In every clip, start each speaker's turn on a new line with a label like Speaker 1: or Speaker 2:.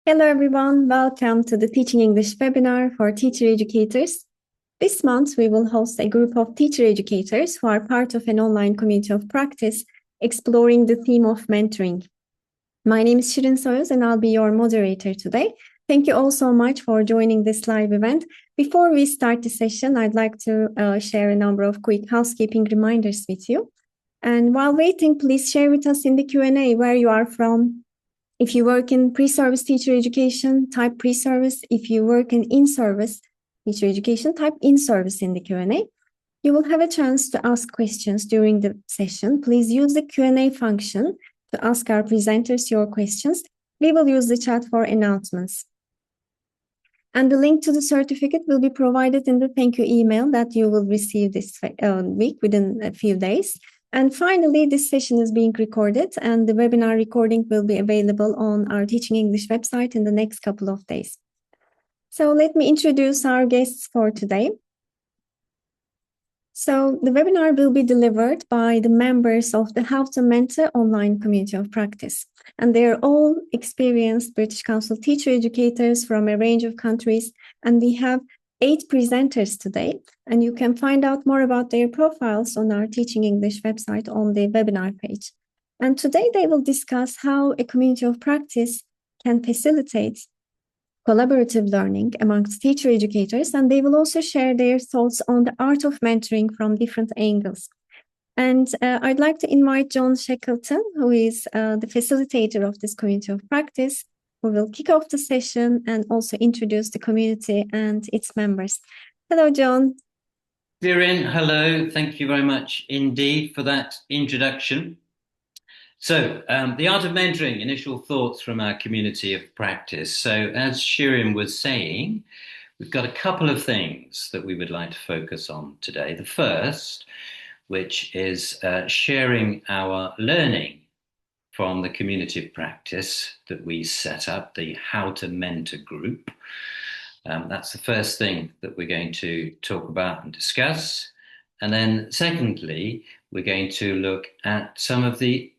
Speaker 1: Hello everyone, welcome to the Teaching English webinar for teacher educators. This month we will host a group of teacher educators who are part of an online community of practice exploring the theme of mentoring. My name is Shirin Soyuz and I'll be your moderator today. Thank you all so much for joining this live event. Before we start the session, I'd like to share a number of quick housekeeping reminders with you. And while waiting, please share with us in the Q&A where you are from. If you work in pre-service teacher education, type pre-service. If you work in in-service teacher education, type in-service in the Q&A. You will have a chance to ask questions during the session. Please use the Q&A function to ask our presenters your questions. We will use the chat for announcements. And the link to the certificate will be provided in the thank you email that you will receive this week within a few days. And finally, this session is being recorded and the webinar recording will be available on our Teaching English website in the next couple of days. So let me introduce our guests for today. So the webinar will be delivered by the members of the HowtaMenta online community of practice. And they are all experienced British Council teacher educators from a range of countries. And we have 8 presenters today. And you can find out more about their profiles on our Teaching English website on the webinar page. And today they will discuss how a community of practice can facilitate collaborative learning amongst teacher educators, and they will also share their thoughts on the art of mentoring from different angles. And I'd like to invite John Shackleton, who is the facilitator of this community of practice, who will kick off the session and also introduce the community and its members. Hello, John.
Speaker 2: Viren, hello. Thank you very much indeed for that introduction. So, the art of mentoring, initial thoughts from our community of practice. So, as Shirin was saying, we've got a couple of things that we would like to focus on today. The first, which is sharing our learning from the community of practice that we set up, the HowtaMenta group. That's the first thing that we're going to talk about and discuss. And then secondly, we're going to look at some of the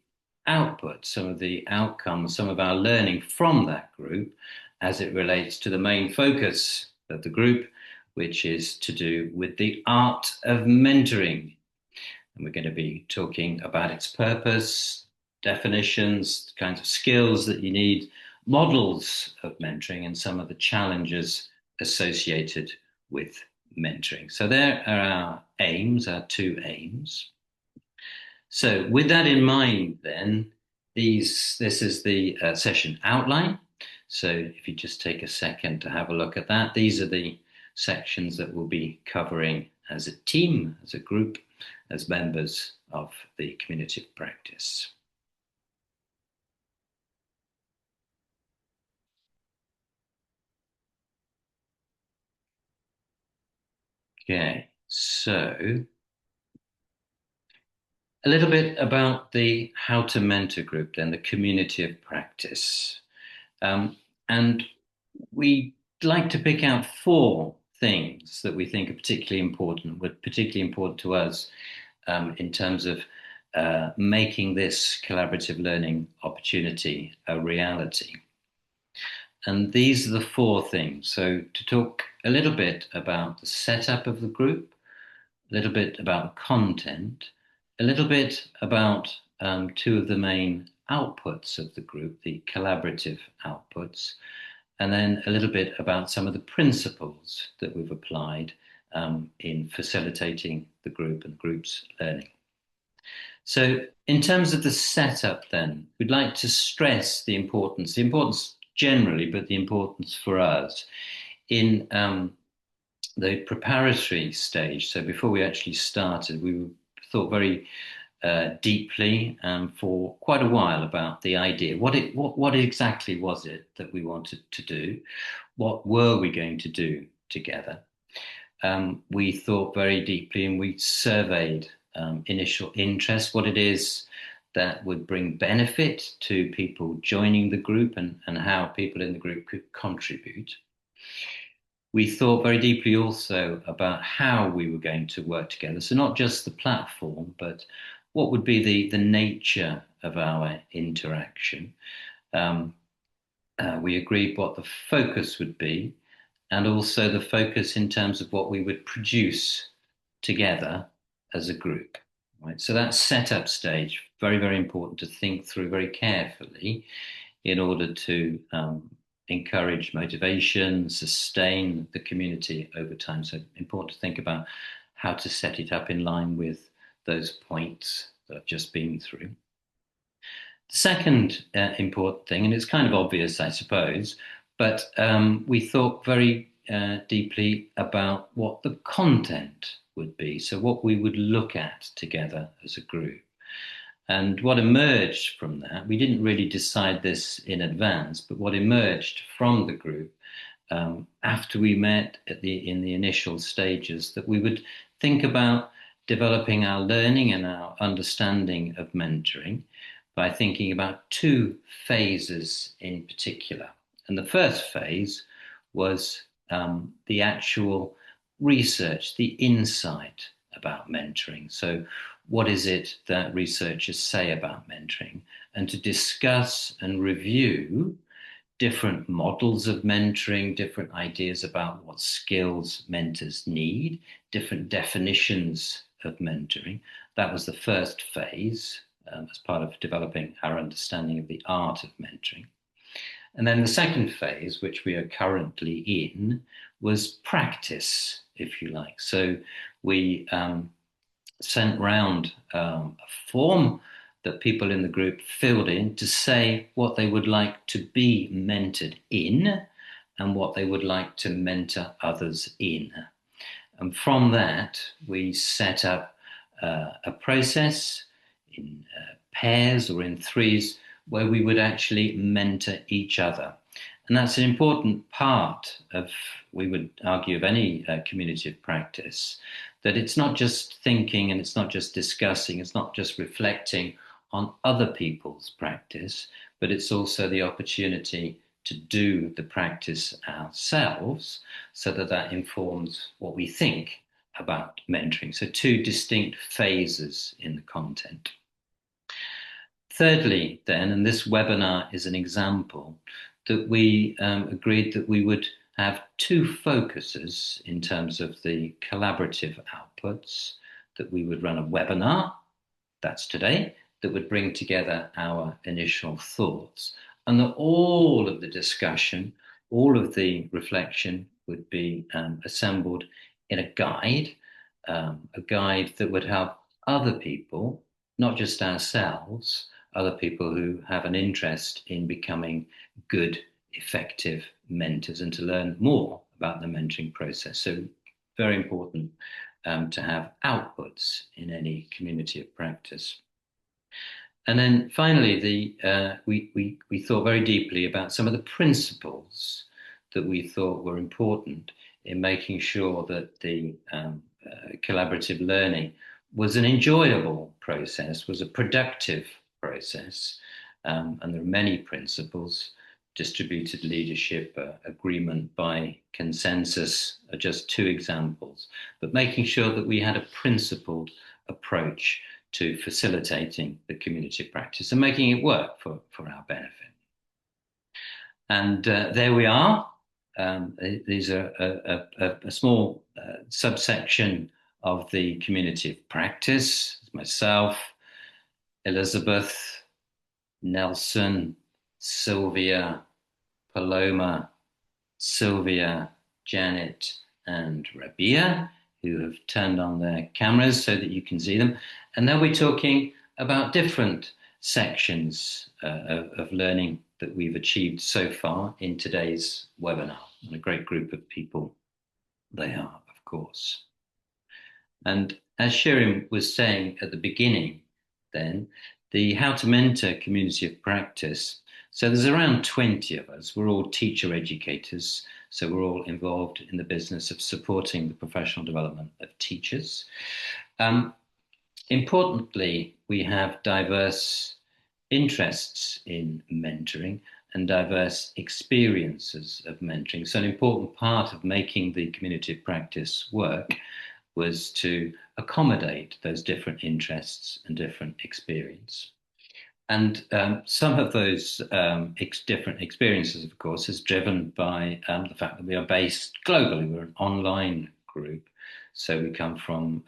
Speaker 2: output, some of the outcomes, some of our learning from that group as it relates to the main focus of the group, which is to do with the art of mentoring. And we're going to be talking about its purpose, definitions, kinds of skills that you need, models of mentoring, and some of the challenges associated with mentoring. So there are our aims, our 2 aims. So with that in mind, then, this is the session outline. So if you just take a second to have a look at that, these are the sections that we'll be covering as a team, as a group, as members of the community of practice. Okay, so a little bit about the HowtaMenta group, then, the community of practice. And we'd like to pick out 4 things that we think are particularly important, were particularly important to us in terms of making this collaborative learning opportunity a reality. And these are the 4 things. So to talk a little bit about the setup of the group, a little bit about content, a little bit about 2 of the main outputs of the group, the collaborative outputs, and then a little bit about some of the principles that we've applied in facilitating the group and the group's learning. So in terms of the setup, then, we'd like to stress the importance generally, but the importance for us in the preparatory stage. So before we actually started, we thought very deeply for quite a while about the idea. What exactly was it that we wanted to do? What were we going to do together? We thought very deeply and we surveyed initial interest, what it is that would bring benefit to people joining the group and how people in the group could contribute. We thought very deeply also about how we were going to work together. So not just the platform, but what would be the nature of our interaction. We agreed what the focus would be, and also the focus in terms of what we would produce together as a group. Right? So that setup stage, very, very important to think through very carefully in order to encourage motivation, sustain the community over time. So important to think about how to set it up in line with those points that I've just been through. The second important thing, and it's kind of obvious, I suppose, but we thought very deeply about what the content would be, so what we would look at together as a group. And what emerged from that, we didn't really decide this in advance, but what emerged from the group after we met in the initial stages, that we would think about developing our learning and our understanding of mentoring by thinking about two phases in particular. And the first phase was the actual research, the insight about mentoring. So what is it that researchers say about mentoring? And to discuss and review different models of mentoring, different ideas about what skills mentors need, different definitions of mentoring. That was the first phase as part of developing our understanding of the art of mentoring. And then the second phase, which we are currently in, was practice, if you like. So we sent round a form that people in the group filled in to say what they would like to be mentored in and what they would like to mentor others in. And from that, we set up a process in pairs or in threes where we would actually mentor each other. And that's an important part of, we would argue, of any community of practice, that it's not just thinking and it's not just discussing, it's not just reflecting on other people's practice, but it's also the opportunity to do the practice ourselves so that that informs what we think about mentoring. So two distinct phases in the content. Thirdly, then, and this webinar is an example, that we agreed that we would have two focuses in terms of the collaborative outputs, that we would run a webinar, that's today, that would bring together our initial thoughts, and that all of the discussion, all of the reflection would be assembled in a guide that would help other people, not just ourselves, other people who have an interest in becoming good, effective mentors and to learn more about the mentoring process. So very important to have outputs in any community of practice. And then finally, we thought very deeply about some of the principles that we thought were important in making sure that the collaborative learning was an enjoyable process, was a productive process. And there are many principles. Distributed leadership, agreement by consensus are just two examples, but making sure that we had a principled approach to facilitating the community of practice and making it work for our benefit. And there we are. These are a small subsection of the community of practice. Myself, Elizabeth, Nelson, Sylvia, Paloma, Sylvia, Janet, and Rabia, who have turned on their cameras so that you can see them. And they'll be talking about different sections of learning that we've achieved so far in today's webinar. And a great group of people they are, of course. And as Shirin was saying at the beginning then, the HowtaMenta Community of Practice, so there's around 20 of us. We're all teacher educators, so we're all involved in the business of supporting the professional development of teachers. Importantly, we have diverse interests in mentoring and diverse experiences of mentoring. So an important part of making the community of practice work was to accommodate those different interests and different experience. And some of those different experiences, of course, is driven by the fact that we are based globally. We're an online group, so we come from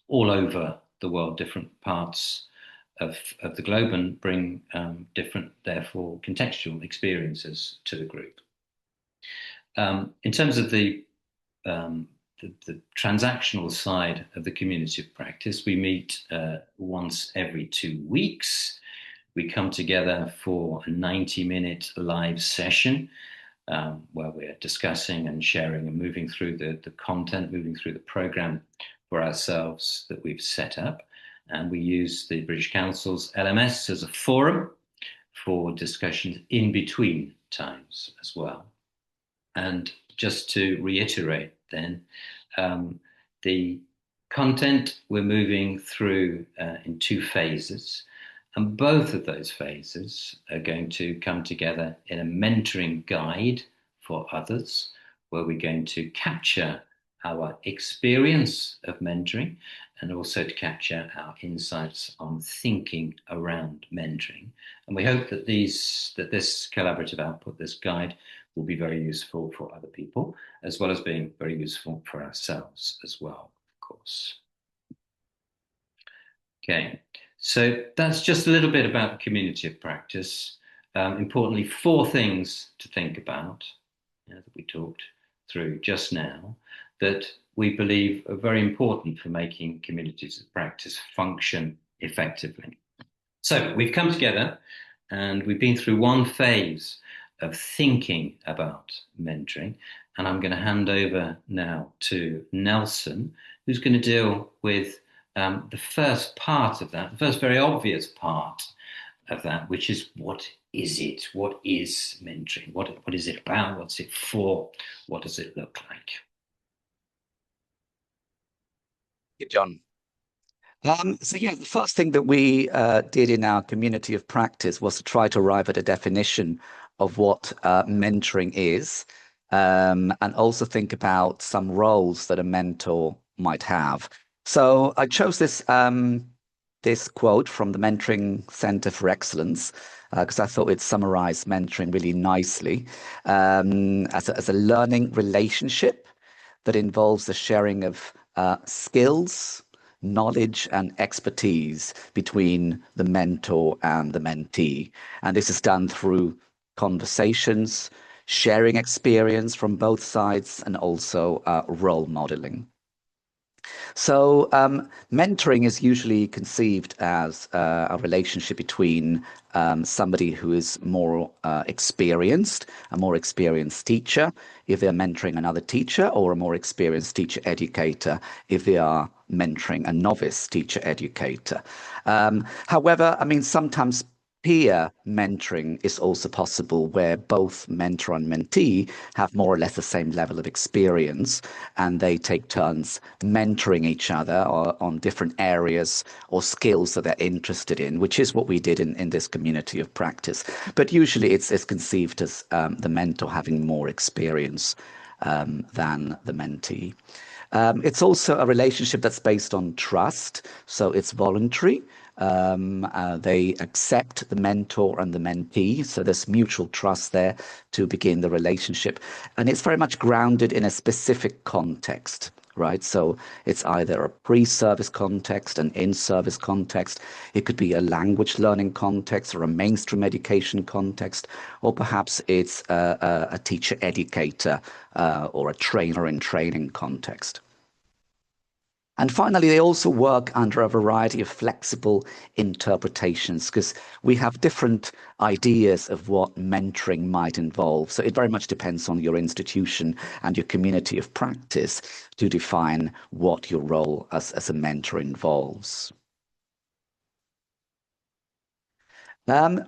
Speaker 2: all over the world, different parts of the globe, and bring different, therefore, contextual experiences to the group. In terms of the transactional side of the community of practice, we meet once every 2 weeks. We come together for a 90-minute live session where we're discussing and sharing and moving through the content, moving through the program for ourselves that we've set up. And we use the British Council's LMS as a forum for discussions in between times as well. And just to reiterate then, the content we're moving through in 2 phases, and both of those phases are going to come together in a mentoring guide for others, where we're going to capture our experience of mentoring and also to capture our insights on thinking around mentoring. And we hope that this collaborative output, this guide, will be very useful for other people, as well as being very useful for ourselves as well, of course. Okay, so that's just a little bit about the community of practice. Importantly, 4 things to think about that we talked through just now that we believe are very important for making communities of practice function effectively. So we've come together and we've been through 1 phase of thinking about mentoring, and I'm going to hand over now to Nelson, who's going to deal with the first part of that, the first very obvious part of that, which is what is it? What is mentoring? What is it about? What's it for? What does it look like?
Speaker 3: Thank you, John. So yeah, the first thing that we did in our community of practice was to try to arrive at a definition of what mentoring is, and also think about some roles that a mentor might have. So I chose this this quote from the Mentoring Center for Excellence because I thought it summarized mentoring really nicely as a learning relationship that involves the sharing of skills, knowledge and expertise between the mentor and the mentee. And this is done through conversations, sharing experience from both sides, and also role modeling. So mentoring is usually conceived as a relationship between somebody who is more experienced, a more experienced teacher, if they're mentoring another teacher, or a more experienced teacher educator, if they are mentoring a novice teacher educator. However, I mean, sometimes peer mentoring is also possible, where both mentor and mentee have more or less the same level of experience, and they take turns mentoring each other on different areas or skills that they're interested in, which is what we did in this community of practice. But usually it's conceived as the mentor having more experience than the mentee. It's also a relationship that's based on trust, so it's voluntary. They accept the mentor and the mentee, so there's mutual trust there to begin the relationship, and it's very much grounded in a specific context, right? So it's either a pre-service context, an in-service context, it could be a language learning context or a mainstream education context, or perhaps it's a teacher educator or a trainer in training context. And finally, they also work under a variety of flexible interpretations, because we have different ideas of what mentoring might involve. So it very much depends on your institution and your community of practice to define what your role as a mentor involves.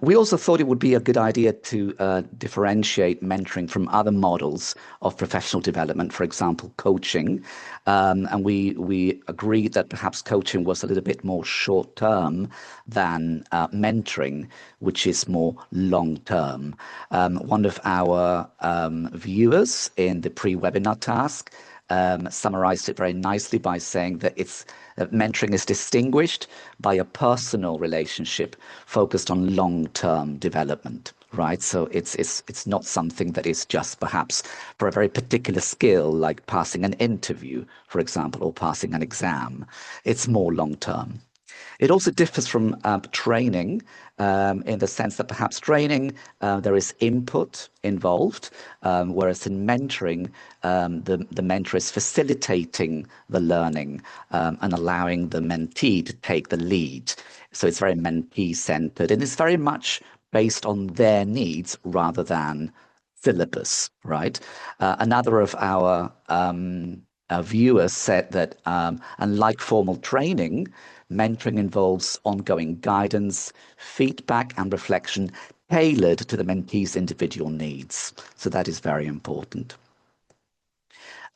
Speaker 3: We also thought it would be a good idea to differentiate mentoring from other models of professional development, for example, coaching. And we agreed that perhaps coaching was a little bit more short-term than mentoring, which is more long-term. One of our viewers in the pre-webinar task summarized it very nicely by saying that mentoring is distinguished by a personal relationship focused on long-term development, right? So it's not something that is just perhaps for a very particular skill, like passing an interview, for example, or passing an exam. It's more long-term. It also differs from training in the sense that perhaps training, there is input involved, whereas in mentoring, the mentor is facilitating the learning and allowing the mentee to take the lead. So it's very mentee-centered, and it's very much based on their needs rather than syllabus, right? Another of our viewers said that, unlike formal training, mentoring involves ongoing guidance, feedback, and reflection tailored to the mentee's individual needs. So that is very important.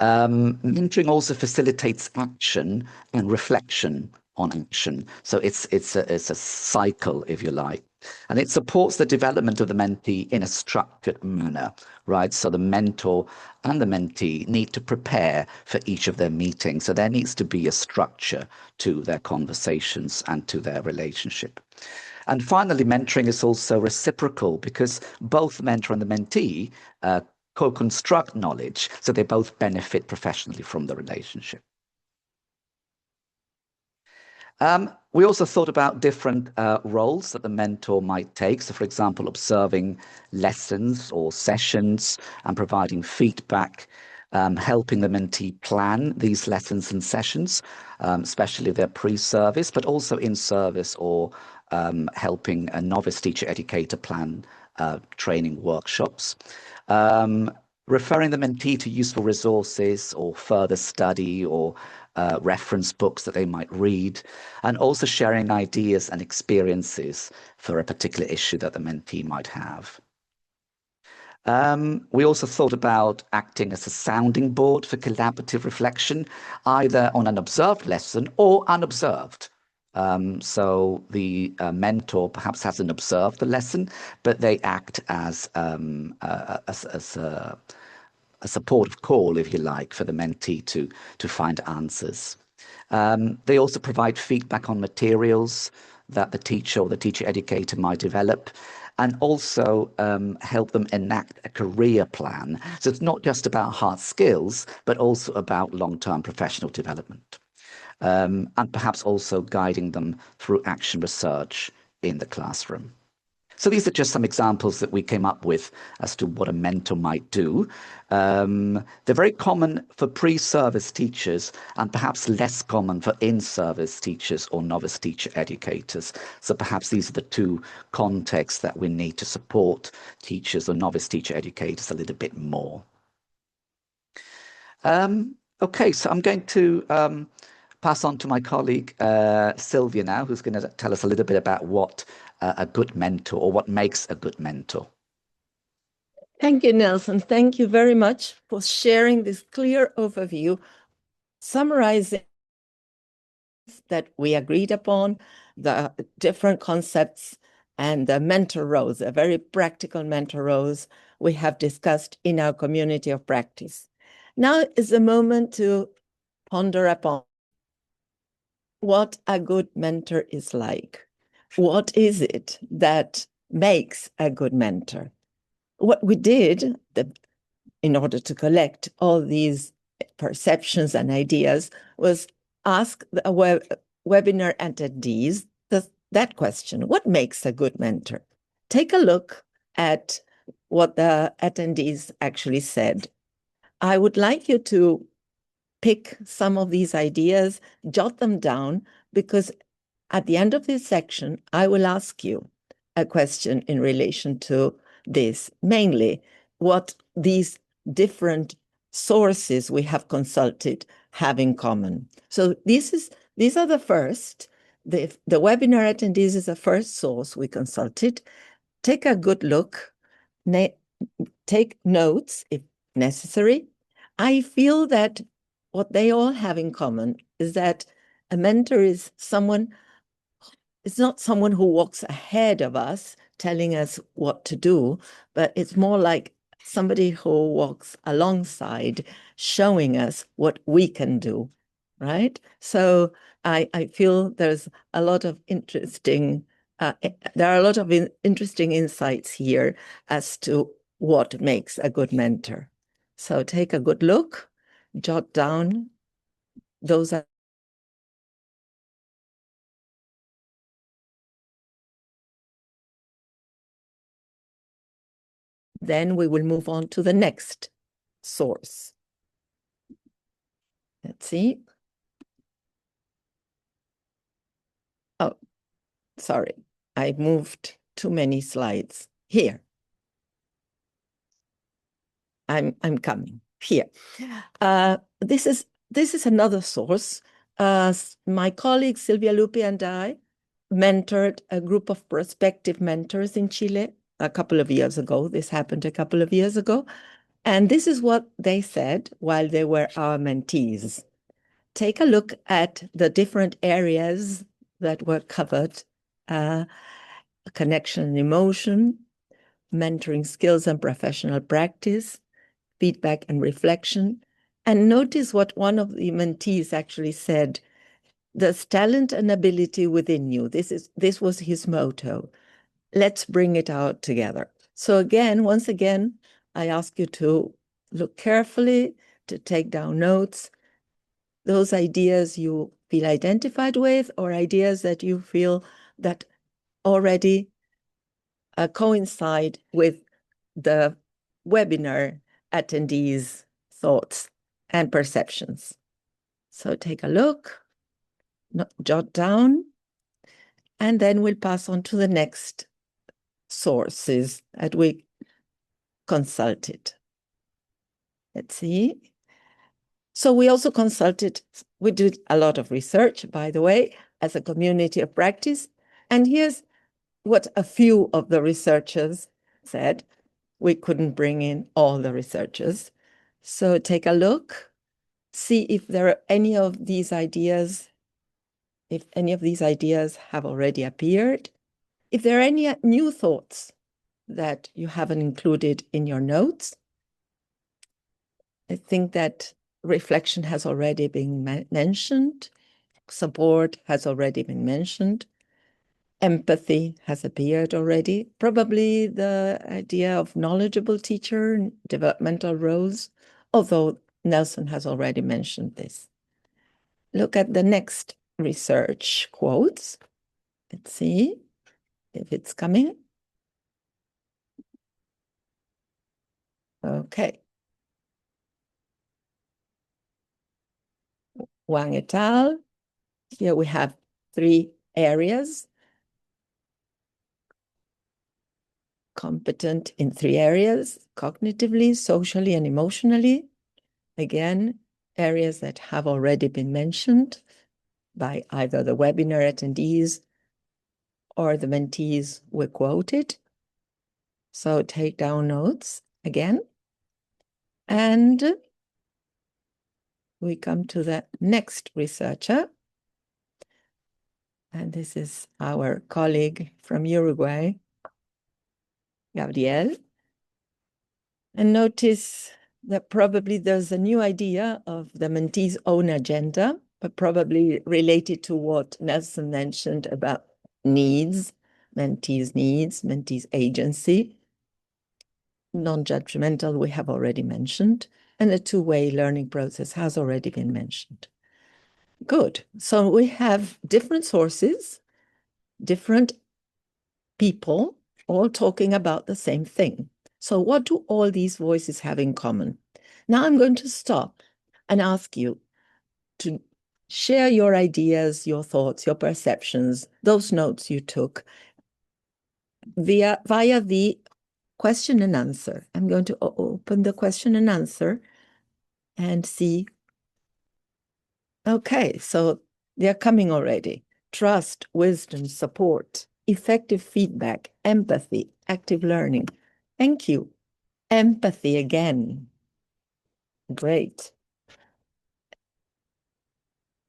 Speaker 3: Mentoring also facilitates action and reflection on action. So it's a cycle, if you like. And it supports the development of the mentee in a structured manner, right? So the mentor and the mentee need to prepare for each of their meetings. So there needs to be a structure to their conversations and to their relationship. And finally, mentoring is also reciprocal because both mentor and the mentee co-construct knowledge, so they both benefit professionally from the relationship. We also thought about different roles that the mentor might take. So, for example, observing lessons or sessions and providing feedback, helping the mentee plan these lessons and sessions, especially if they're pre-service, but also in service, or helping a novice teacher educator plan training workshops. Referring the mentee to useful resources or further study or reference books that they might read, and also sharing ideas and experiences for a particular issue that the mentee might have. We also thought about acting as a sounding board for collaborative reflection, either on an observed lesson or unobserved. So the mentor perhaps hasn't observed the lesson, but they act as a supportive call, if you like, for the mentee to find answers. They also provide feedback on materials that the teacher or the teacher educator might develop, and also help them enact a career plan. So it's not just about hard skills, but also about long-term professional development. And perhaps also guiding them through action research in the classroom. So these are just some examples that we came up with as to what a mentor might do. They're very common for pre-service teachers and perhaps less common for in-service teachers or novice teacher educators. So perhaps these are the two contexts that we need to support teachers or novice teacher educators a little bit more. Okay, so I'm going to pass on to my colleague Sylvia now, who's going to tell us a little bit about what a good mentor, or what makes a good mentor.
Speaker 4: Thank you, Nelson. Thank you very much for sharing this clear overview, summarizing that we agreed upon, the different concepts and the mentor roles, the very practical mentor roles we have discussed in our community of practice. Now is a moment to ponder upon what a good mentor is like. What is it that makes a good mentor? What we did in order to collect all these perceptions and ideas was ask the webinar attendees that question: what makes a good mentor? Take a look at what the attendees actually said. I would like you to pick some of these ideas, jot them down, because at the end of this section, I will ask you a question in relation to this, mainly what these different sources we have consulted have in common. So these are the first. The webinar attendees is the first source we consulted. Take a good look, take notes if necessary. I feel that what they all have in common is that a mentor is it's not someone who walks ahead of us telling us what to do, but it's more like somebody who walks alongside, showing us what we can do, right? So I feel there's a lot of interesting, there are a lot of interesting insights here as to what makes a good mentor. So take a good look, jot down those are then we will move on to the next source. Let's see. Oh, sorry, I moved too many slides. Here. I'm coming. Here. This is another source. My colleague Silvia Lupi and I mentored a group of prospective mentors in Chile a couple of years ago. This happened a couple of years ago. And this is what they said while they were our mentees. Take a look at the different areas that were covered. Connection and emotion, mentoring skills and professional practice, feedback and reflection. And notice what one of the mentees actually said: there's talent and ability within you. This was his motto. Let's bring it out together. So again, once again, I ask you to look carefully, to take down notes, those ideas you feel identified with, or ideas that you feel that already coincide with the webinar attendees' thoughts and perceptions. So take a look, jot down, and then we'll pass on to the next sources that we consulted. Let's see. So we also consulted, we did a lot of research, by the way, as a community of practice. And here's what a few of the researchers said. We couldn't bring in all the researchers. So take a look, see if there are any of these ideas, if any of these ideas have already appeared, if there are any new thoughts that you haven't included in your notes. I think that reflection has already been mentioned. Support has already been mentioned. Empathy has appeared already. Probably the idea of knowledgeable teacher and developmental roles, although Nelson has already mentioned this. Look at the next research quotes. Let's see if it's coming. Okay. Wang et al. Here we have 3 areas. Competent in 3 areas: cognitively, socially, and emotionally. Again, areas that have already been mentioned by either the webinar attendees or the mentees were quoted. So take down notes again. And we come to the next researcher. And this is our colleague from Uruguay, Gabriel. And notice that probably there's a new idea of the mentee's own agenda, but probably related to what Nelson mentioned about needs, mentee's agency. Non-judgmental, we have already mentioned, and a two-way learning process has already been mentioned. Good. So we have different sources, different people, all talking about the same thing. So what do all these voices have in common? Now I'm going to stop and ask you to share your ideas, your thoughts, your perceptions, those notes you took via the question and answer. I'm going to open the question and answer and see. Okay, so they're coming already. Trust, wisdom, support, effective feedback, empathy, active learning. Thank you. Empathy again. Great.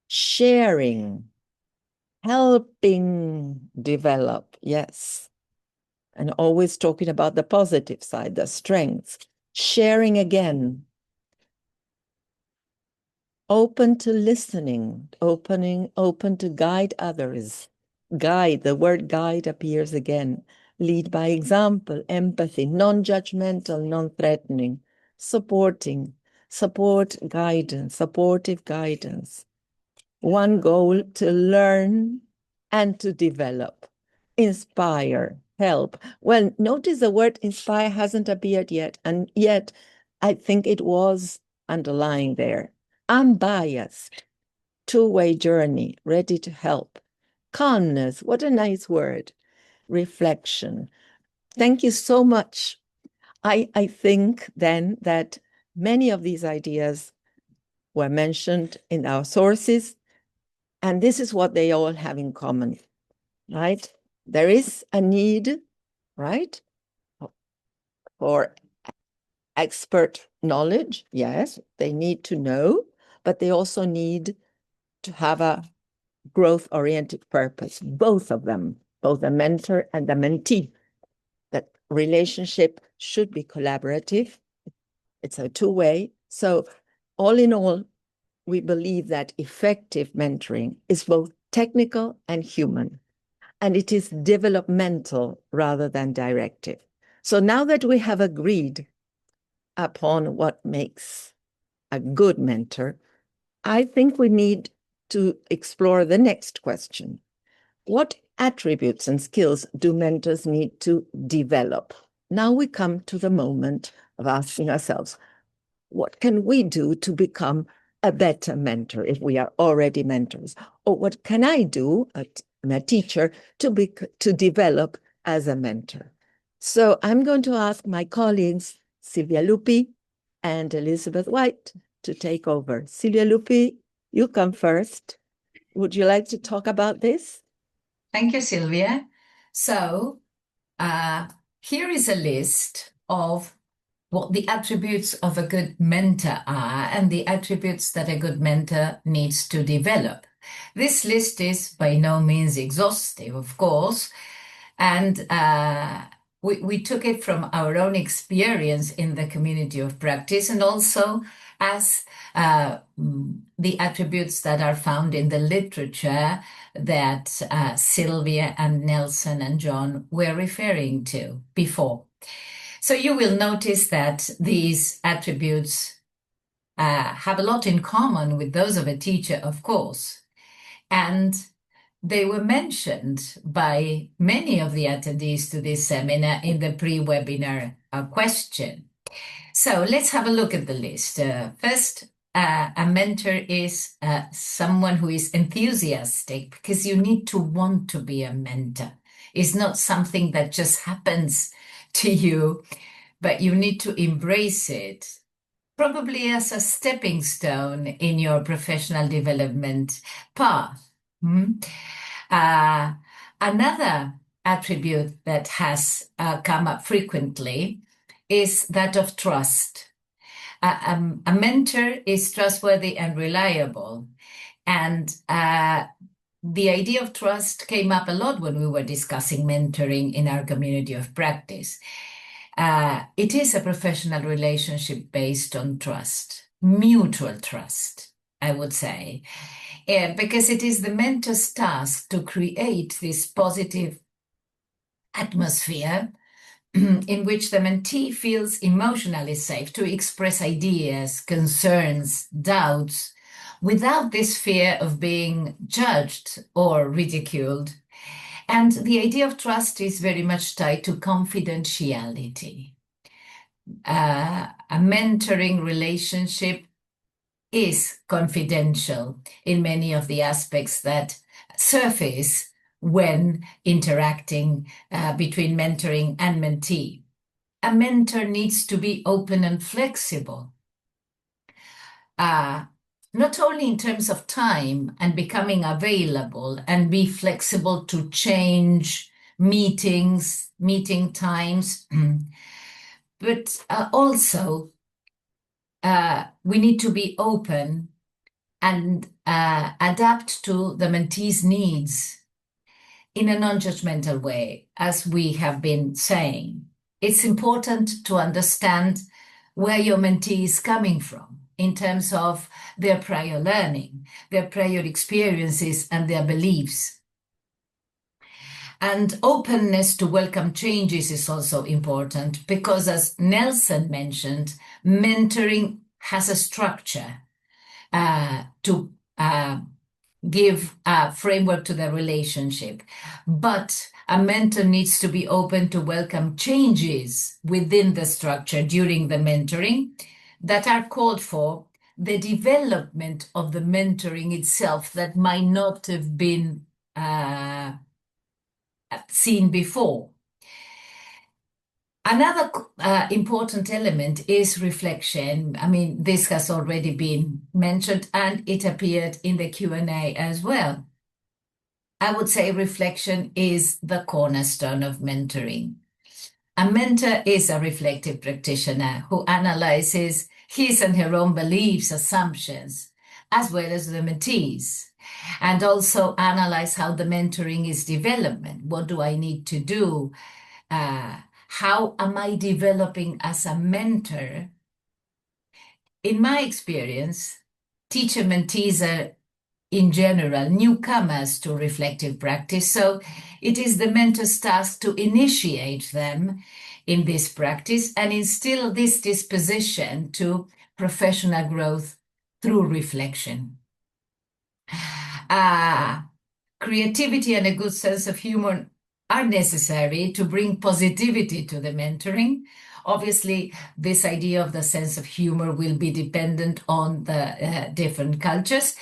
Speaker 4: Sharing, helping develop, yes. And always talking about the positive side, the strengths. sharing again, open to listening, open to guide others. Guide, the word guide appears again. Lead by example, empathy, non-judgmental, non-threatening, supporting, support guidance, supportive guidance. One goal to learn and to develop, inspire, help. Well, notice the word inspire hasn't appeared yet, and yet I think it was underlying there. Unbiased, two-way journey, ready to help. Calmness, what a nice word. Reflection. Thank you so much. I think then that many of these ideas were mentioned in our sources, and this is what they all have in common, right? There is a need, right, for expert knowledge. Yes, they need to know, but they also need to have a growth-oriented purpose, both of them, both the mentor and the mentee. That relationship should be collaborative. It's a two-way. So all in all, we believe that effective mentoring is both technical and human, and it is developmental rather than directive. So now that we have agreed upon what makes a good mentor, I think we need to explore the next question. What attributes and skills do mentors need to develop? Now we come to the moment of asking ourselves, what can we do to become a better mentor if we are already mentors? Or what can I do, I'm a teacher, to develop as a mentor? So I'm going to ask my colleagues, Silvia Lupi and Elizabeth White, to take over. Silvia Lupi, you come first. Would you like to talk about this?
Speaker 5: Thank you, Sylvia. So here is a list of what the attributes of a good mentor are and the attributes that a good mentor needs to develop. This list is by no means exhaustive, of course, and we took it from our own experience in the community of practice and also as the attributes that are found in the literature that Sylvia and Nelson and John were referring to before. So you will notice that these attributes have a lot in common with those of a teacher, of course, and they were mentioned by many of the attendees to this seminar in the pre-webinar question. So let's have a look at the list. First, a mentor is someone who is enthusiastic, because you need to want to be a mentor. It's not something that just happens to you, but you need to embrace it, probably as a stepping stone in your professional development path. Another attribute that has come up frequently is that of trust. A mentor is trustworthy and reliable. And the idea of trust came up a lot when we were discussing mentoring in our community of practice. It is a professional relationship based on trust, mutual trust, I would say, because it is the mentor's task to create this positive atmosphere in which the mentee feels emotionally safe to express ideas, concerns, doubts, without this fear of being judged or ridiculed. And the idea of trust is very much tied to confidentiality. A mentoring relationship is confidential in many of the aspects that surface when interacting between mentoring and mentee. A mentor needs to be open and flexible, not only in terms of time and becoming available and be flexible to change meeting times, but also we need to be open and adapt to the mentee's needs in a non-judgmental way, as we have been saying. It's important to understand where your mentee is coming from in terms of their prior learning, their prior experiences, and their beliefs. And openness to welcome changes is also important because, as Nelson mentioned, mentoring has a structure to give a framework to the relationship. But a mentor needs to be open to welcome changes within the structure during the mentoring that are called for, the development of the mentoring itself that might not have been seen before. Another important element is reflection. I mean, this has already been mentioned and it appeared in the Q&A as well. I would say reflection is the cornerstone of mentoring. A mentor is a reflective practitioner who analyzes his and her own beliefs, assumptions, as well as the mentees, and also analyze how the mentoring is development. What do I need to do? How am I developing as a mentor? In my experience, teacher-mentees are, in general, newcomers to reflective practice, so it is the mentor's task to initiate them in this practice and instill this disposition to professional growth through reflection. Creativity and a good sense of humor are necessary to bring positivity to the mentoring. Obviously, this idea of the sense of humor will be dependent on the different cultures.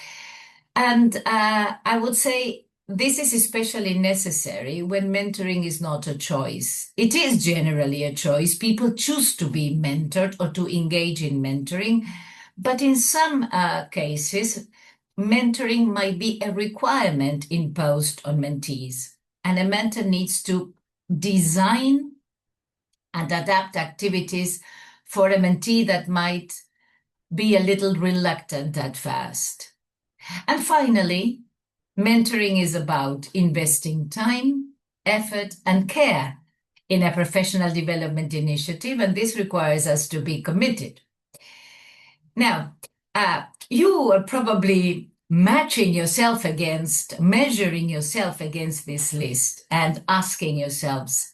Speaker 5: And I would say this is especially necessary when mentoring is not a choice. It is generally a choice. People choose to be mentored or to engage in mentoring. But in some cases, mentoring might be a requirement imposed on mentees. And a mentor needs to design and adapt activities for a mentee that might be a little reluctant at first. And finally, mentoring is about investing time, effort, and care in a professional development initiative, and this requires us to be committed. Now, you are probably measuring yourself against this list and asking yourselves,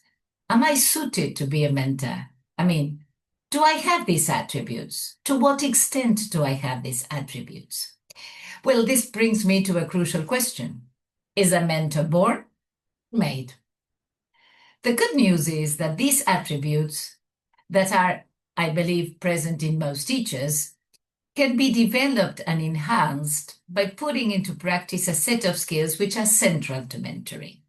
Speaker 5: am I suited to be a mentor? I mean, do I have these attributes? To what extent do I have these attributes? Well, this brings me to a crucial question. Is a mentor born? Made? The good news is that these attributes that are, I believe, present in most teachers can be developed and enhanced by putting into practice a set of skills which are central to mentoring.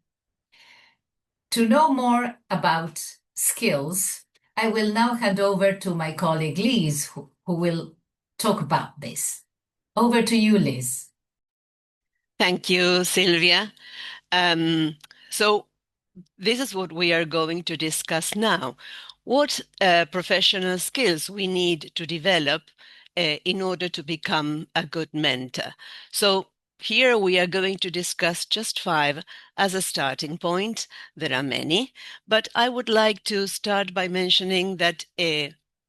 Speaker 5: To know more about skills, I will now hand over to my colleague Liz, who will talk about this. Over to you, Liz.
Speaker 6: Thank you, Sylvia. So this is what we are going to discuss now. What professional skills we need to develop in order to become a good mentor. So here we are going to discuss just 5 as a starting point. There are many, but I would like to start by mentioning that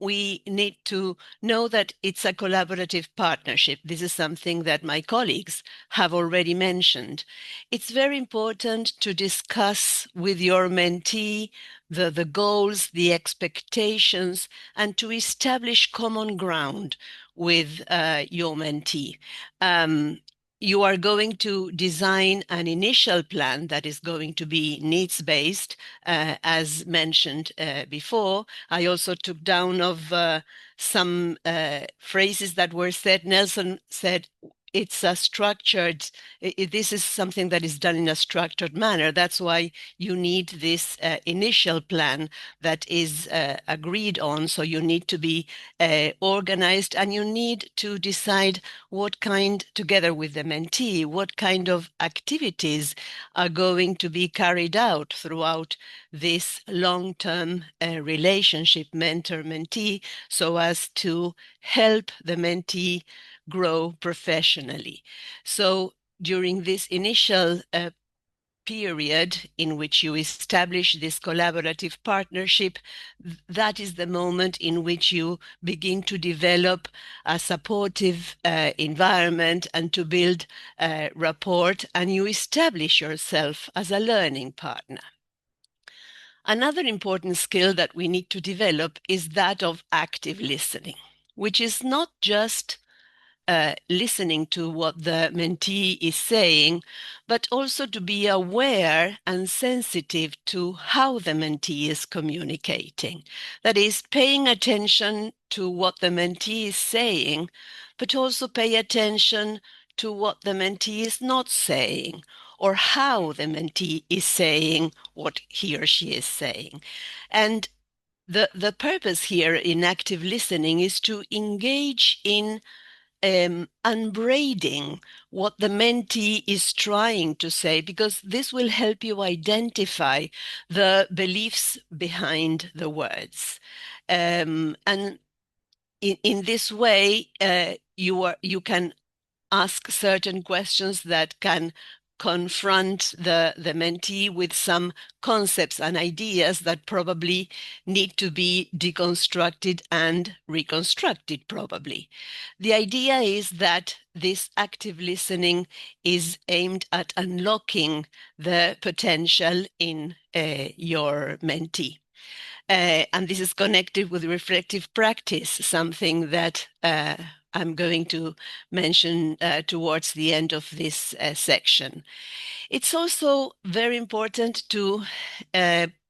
Speaker 6: we need to know that it's a collaborative partnership. This is something that my colleagues have already mentioned. It's very important to discuss with your mentee the goals, the expectations, and to establish common ground with your mentee. You are going to design an initial plan that is going to be needs-based, as mentioned before. I also took down of some phrases that were said. Nelson said, it's a structured, this is something that is done in a structured manner. That's why you need this initial plan that is agreed on. So you need to be organized, and you need to decide what kind, together with the mentee, what kind of activities are going to be carried out throughout this long-term relationship, mentor-mentee, so as to help the mentee grow professionally. So during this initial period in which you establish this collaborative partnership, that is the moment in which you begin to develop a supportive environment and to build rapport, and you establish yourself as a learning partner. Another important skill that we need to develop is that of active listening, which is not just listening to what the mentee is saying, but also to be aware and sensitive to how the mentee is communicating. That is, paying attention to what the mentee is saying, but also pay attention to what the mentee is not saying, or how the mentee is saying what he or she is saying. And the purpose here in active listening is to engage in unbraiding what the mentee is trying to say, because this will help you identify the beliefs behind the words. And in this way, you can ask certain questions that can confront the mentee with some concepts and ideas that probably need to be deconstructed and reconstructed, probably. The idea is that this active listening is aimed at unlocking the potential in your mentee. And this is connected with reflective practice, something that I'm going to mention towards the end of this section. It's also very important to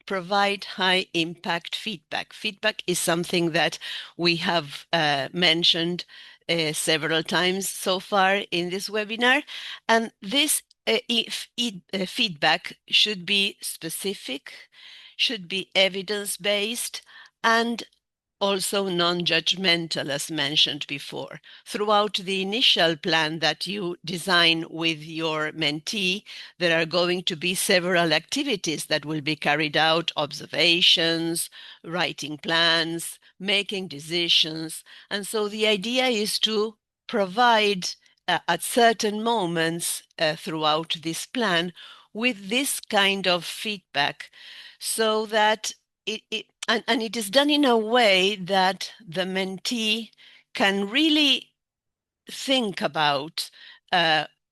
Speaker 6: provide high impact feedback. Feedback is something that we have mentioned several times so far in this webinar. And this feedback should be specific, should be evidence-based, and also non-judgmental, as mentioned before. Throughout the initial plan that you design with your mentee, there are going to be several activities that will be carried out: observations, writing plans, making decisions. And so the idea is to provide at certain moments throughout this plan with this kind of feedback, so that and it is done in a way that the mentee can really think about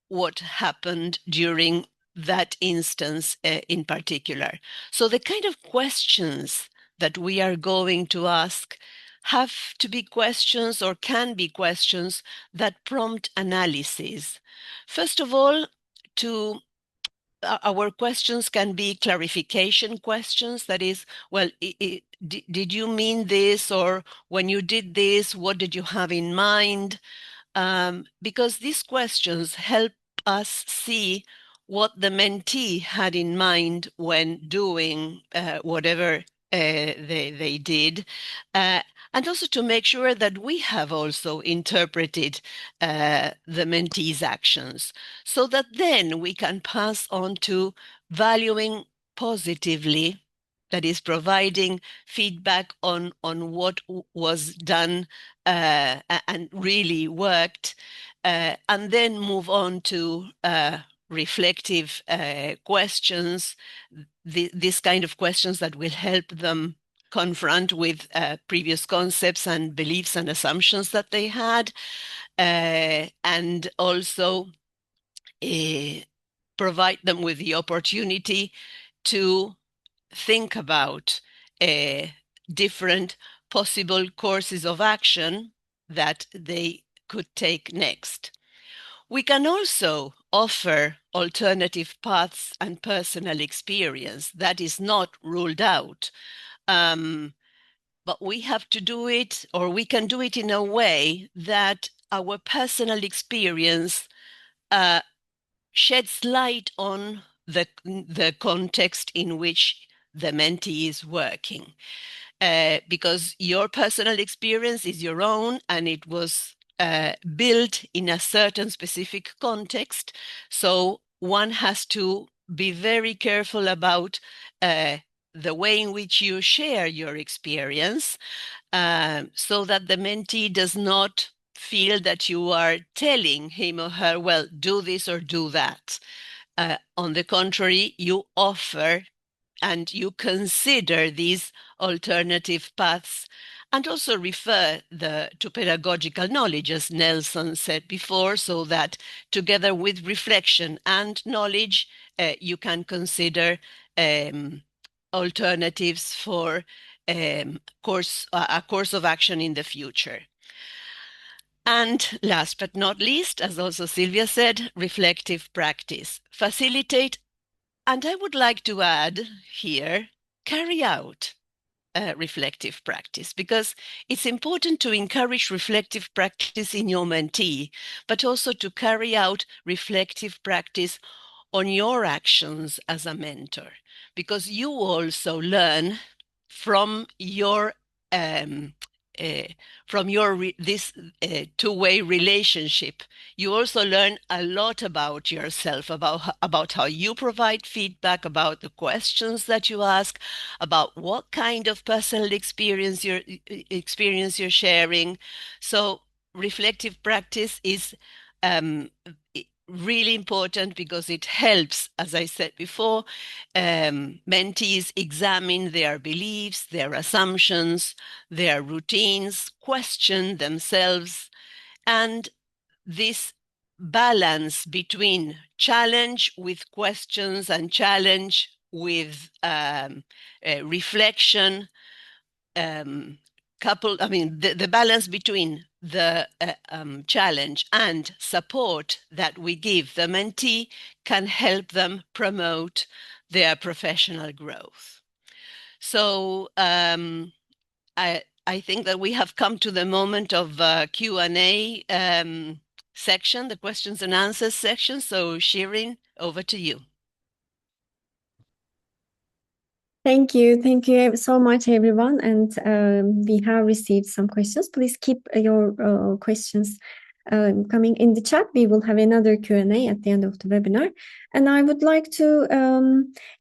Speaker 6: what happened during that instance in particular. So the kind of questions that we are going to ask have to be questions, or can be questions, that prompt analysis. First of all, our questions can be clarification questions. That is, well, did you mean this? Or when you did this, what did you have in mind? Because these questions help us see what the mentee had in mind when doing whatever they did. And also to make sure that we have also interpreted the mentee's actions, so that then we can pass on to valuing positively, that is, providing feedback on what was done and really worked, and then move on to reflective questions, this kind of questions that will help them confront with previous concepts and beliefs and assumptions that they had, and also provide them with the opportunity to think about different possible courses of action that they could take next. We can also offer alternative paths and personal experience. That is not ruled out. But we have to do it, or we can do it in a way that our personal experience sheds light on the context in which the mentee is working. Because your personal experience is your own, and it was built in a certain specific context. So one has to be very careful about the way in which you share your experience, so that the mentee does not feel that you are telling him or her, well, do this or do that. On the contrary, you offer and you consider these alternative paths and also refer to pedagogical knowledge, as Nelson said before, so that together with reflection and knowledge, you can consider alternatives for a course of action in the future. And last but not least, as also Sylvia said, reflective practice. Facilitate, and I would like to add here, carry out reflective practice, because it's important to encourage reflective practice in your mentee, but also to carry out reflective practice on your actions as a mentor, because you also learn from your this two-way relationship. You also learn a lot about yourself, about how you provide feedback, about the questions that you ask, about what kind of personal experience you're sharing. So reflective practice is really important because it helps, as I said before, mentees examine their beliefs, their assumptions, their routines, question themselves, and this balance between challenge with questions and challenge with reflection, the balance between the challenge and support that we give the mentee can help them promote their professional growth. So I think that we have come to the moment of Q&A section, the questions and answers section. So Shirin, over to you.
Speaker 1: Thank you. Thank you so much, everyone. And we have received some questions. Please keep your questions coming in the chat. We will have another Q&A at the end of the webinar. And I would like to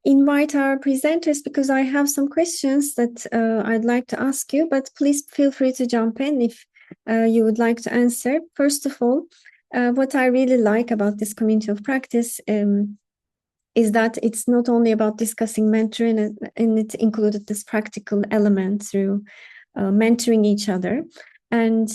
Speaker 1: invite our presenters, because I have some questions that I'd like to ask you, but please feel free to jump in if you would like to answer. First of all, what I really like about this community of practice is that it's not only about discussing mentoring, and it included this practical element through mentoring each other. And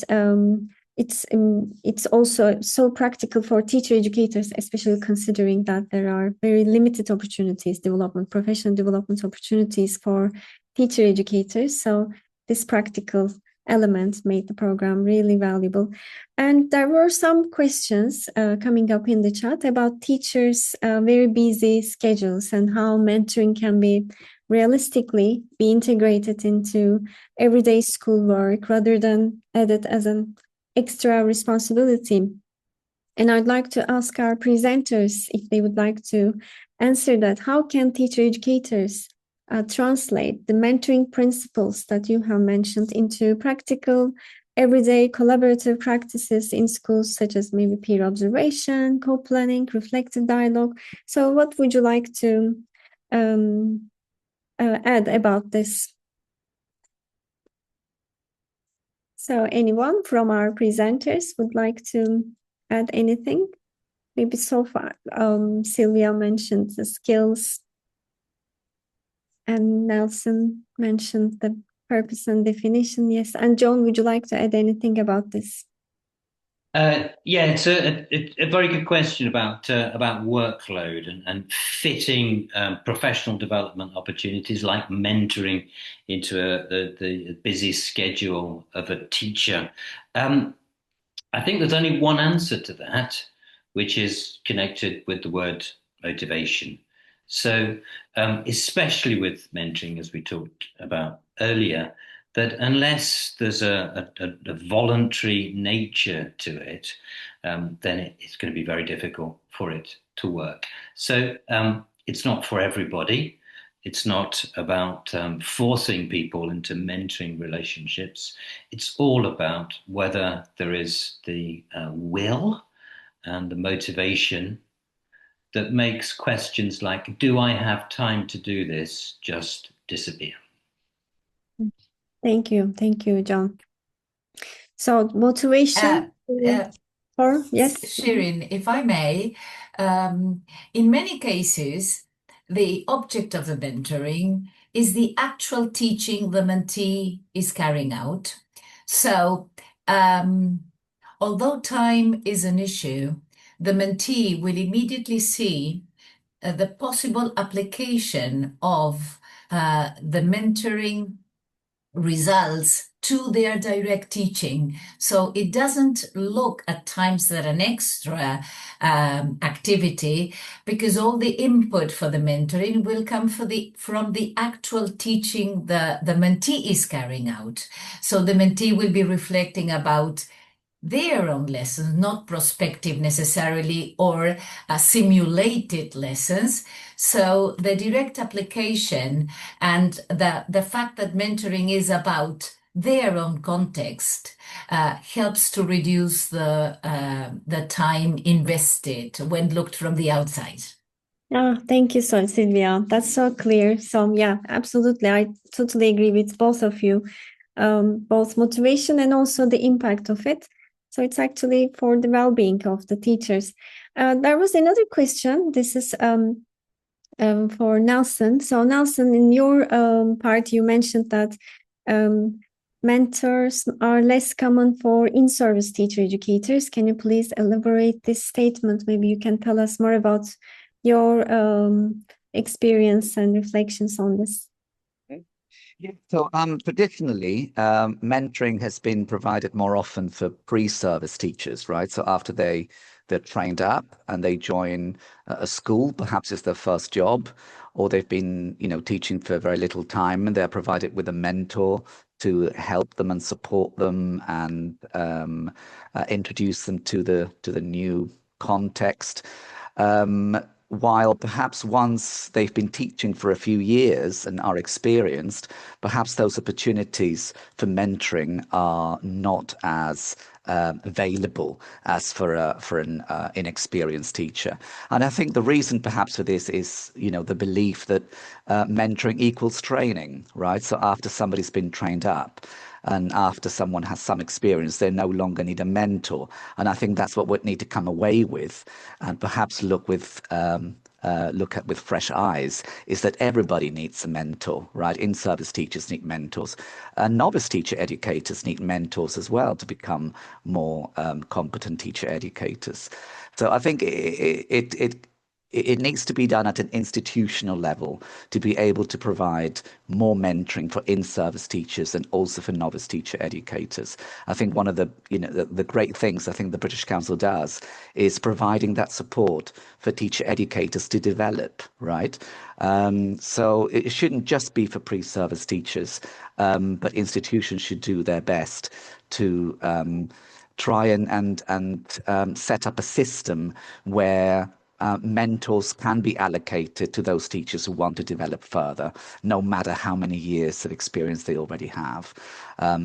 Speaker 1: it's also so practical for teacher educators, especially considering that there are very limited opportunities, professional development opportunities for teacher educators. So this practical element made the program really valuable. And there were some questions coming up in the chat about teachers' very busy schedules and how mentoring can be realistically be integrated into everyday schoolwork rather than added as an extra responsibility. And I'd like to ask our presenters if they would like to answer that. How can teacher educators translate the mentoring principles that you have mentioned into practical, everyday collaborative practices in schools, such as maybe peer observation, co-planning, reflective dialogue? So what would you like to add about this? So anyone from our presenters would like to add anything? Maybe so far, Sylvia mentioned the skills, and Nelson mentioned the purpose and definition. Yes. And John, would you like to add anything about this?
Speaker 2: Yeah, it's a very good question about workload and fitting professional development opportunities like mentoring into the busy schedule of a teacher. I think there's only one answer to that, which is connected with the word motivation. So, especially with mentoring, as we talked about earlier, that unless there's a voluntary nature to it, then it's going to be very difficult for it to work. So it's not for everybody. It's not about forcing people into mentoring relationships. It's all about whether there is the will and the motivation that makes questions like, do I have time to do this, just disappear.
Speaker 1: Thank you. Thank you, John. So motivation. Or yes,
Speaker 5: Shirin, if I may, in many cases, the object of the mentoring is the actual teaching the mentee is carrying out. So, although time is an issue, the mentee will immediately see the possible application of the mentoring results to their direct teaching. So it doesn't look at times that an extra activity, because all the input for the mentoring will come from the actual teaching the mentee is carrying out. So the mentee will be reflecting about their own lessons, not prospective necessarily or simulated lessons. So the direct application and the fact that mentoring is about their own context helps to reduce the time invested when looked from the outside.
Speaker 1: Thank you, so Sylvia. That's so clear. So yeah, absolutely. I totally agree with both of you, both motivation and also the impact of it. So it's actually for the well-being of the teachers. There was another question. This is for Nelson. So Nelson, in your part, you mentioned that mentors are less common for in-service teacher educators. Can you please elaborate this statement? Maybe you can tell us more about your experience and reflections on this.
Speaker 3: Yeah. So traditionally, mentoring has been provided more often for pre-service teachers, right? So after they're trained up and they join a school, perhaps it's their first job, or they've been, teaching for very little time, and they're provided with a mentor to help them and support them and introduce them to the new context. While perhaps once they've been teaching for a few years and are experienced, perhaps those opportunities for mentoring are not as available as for an inexperienced teacher. And I think the reason perhaps for this is, the belief that mentoring equals training, right? So after somebody's been trained up, and after someone has some experience, they no longer need a mentor. And I think that's what we need to come away with, and perhaps look at with fresh eyes, is that everybody needs a mentor, right? In-service teachers need mentors. Novice teacher educators need mentors as well to become more competent teacher educators. So I think it needs to be done at an institutional level to be able to provide more mentoring for in-service teachers and also for novice teacher educators. I think one of the great things I think the British Council does is providing that support for teacher educators to develop, right? So it shouldn't just be for pre-service teachers, but institutions should do their best to try and set up a system where mentors can be allocated to those teachers who want to develop further, no matter how many years of experience they already have.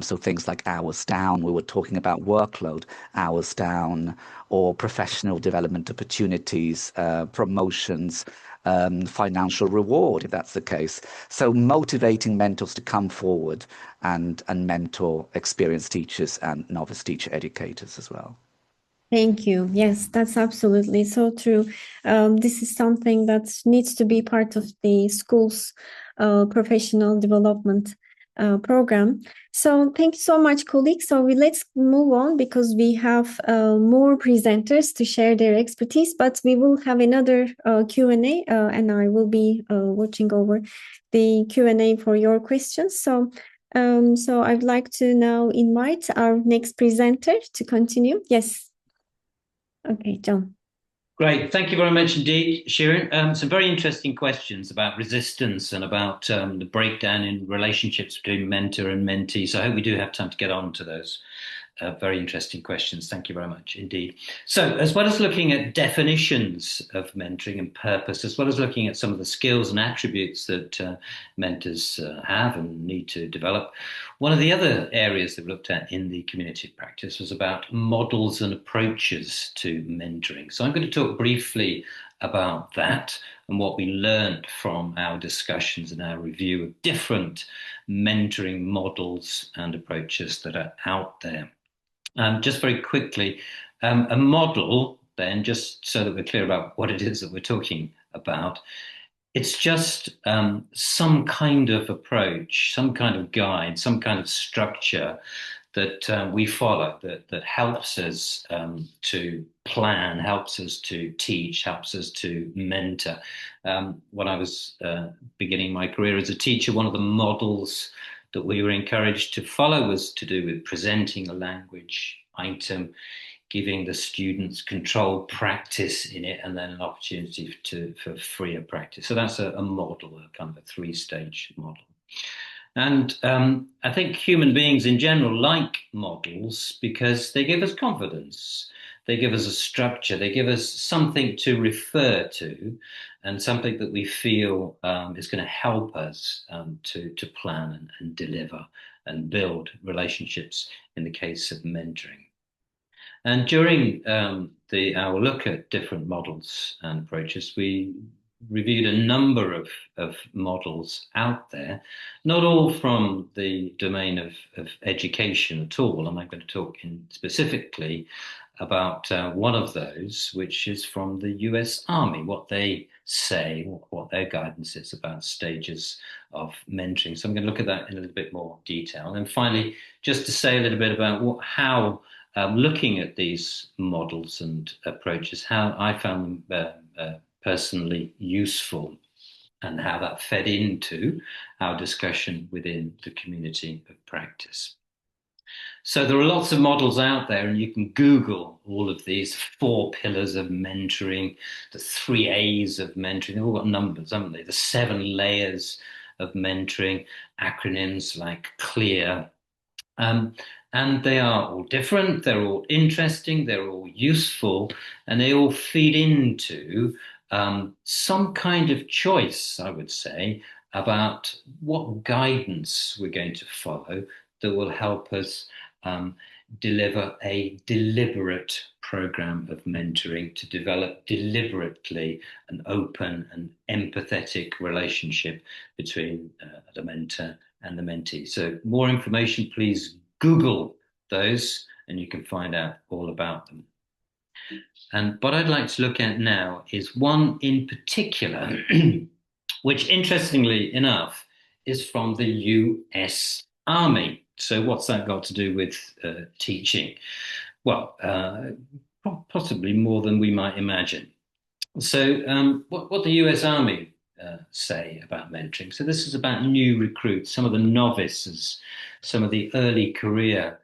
Speaker 3: So things like hours down, we were talking about workload, hours down, or professional development opportunities, promotions, financial reward, if that's the case. So motivating mentors to come forward and mentor experienced teachers and novice teacher educators as well.
Speaker 1: Thank you. Yes, that's absolutely so true. This is something that needs to be part of the school's professional development program. So thank you so much, colleagues. So let's move on, because we have more presenters to share their expertise, but we will have another Q&A, and I will be watching over the Q&A for your questions. So I'd like to now invite our next presenter to continue. Yes. Okay, John.
Speaker 2: Great. Thank you very much indeed, Shirin. Some very interesting questions about resistance and about the breakdown in relationships between mentor and mentee. So I hope we do have time to get on to those very interesting questions. Thank you very much indeed. So as well as looking at definitions of mentoring and purpose, as well as looking at some of the skills and attributes that mentors have and need to develop, one of the other areas that we looked at in the community of practice was about models and approaches to mentoring. So I'm going to talk briefly about that and what we learned from our discussions and our review of different mentoring models and approaches that are out there. Just very quickly, A model, then, just so that we're clear about what it is that we're talking about, it's just some kind of approach, some kind of guide, some kind of structure that we follow that helps us to plan, helps us to teach, helps us to mentor. When I was beginning my career as a teacher, one of the models that we were encouraged to follow was to do with presenting a language item, giving the students controlled practice in it, and then an opportunity for freer practice. So that's a model, a kind of a three-stage model. And I think human beings in general like models because they give us confidence. They give us a structure. They give us something to refer to and something that we feel is going to help us to plan and deliver and build relationships in the case of mentoring. And during our look at different models and approaches, we reviewed a number of models out there, not all from the domain of education at all. And I'm going to talk specifically about one of those, which is from the US Army, what they say, what their guidance is about stages of mentoring. So I'm going to look at that in a little bit more detail. And finally, just to say a little bit about how looking at these models and approaches, how I found them personally useful and how that fed into our discussion within the community of practice. So there are lots of models out there, and you can Google all of these 4 pillars of mentoring, the 3 A's of mentoring. They've all got numbers, haven't they? The 7 layers of mentoring, acronyms like CLEAR. And they are all different, they're all interesting, they're all useful, and they all feed into some kind of choice, I would say, about what guidance we're going to follow that will help us deliver a deliberate program of mentoring to develop deliberately an open and empathetic relationship between the mentor and the mentee. So more information, please Google those and you can find out all about them. And what I'd like to look at now is one in particular, which interestingly enough is from the US Army. So what's that got to do with teaching? Well, possibly more than we might imagine. So what the US Army say about mentoring. So this is about new recruits, some of the novices, some of the early career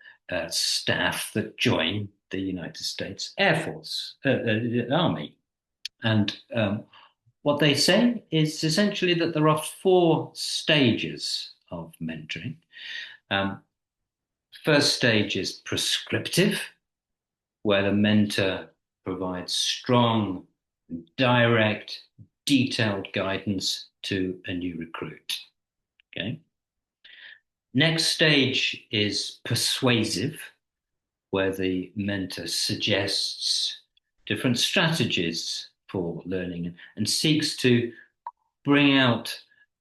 Speaker 2: staff that join the United States Air Force, Army. And what they say is essentially that there are 4 stages of mentoring. First stage is prescriptive, where the mentor provides strong, direct, detailed guidance to a new recruit. Okay. Next stage is persuasive, where the mentor suggests different strategies for learning and seeks to bring out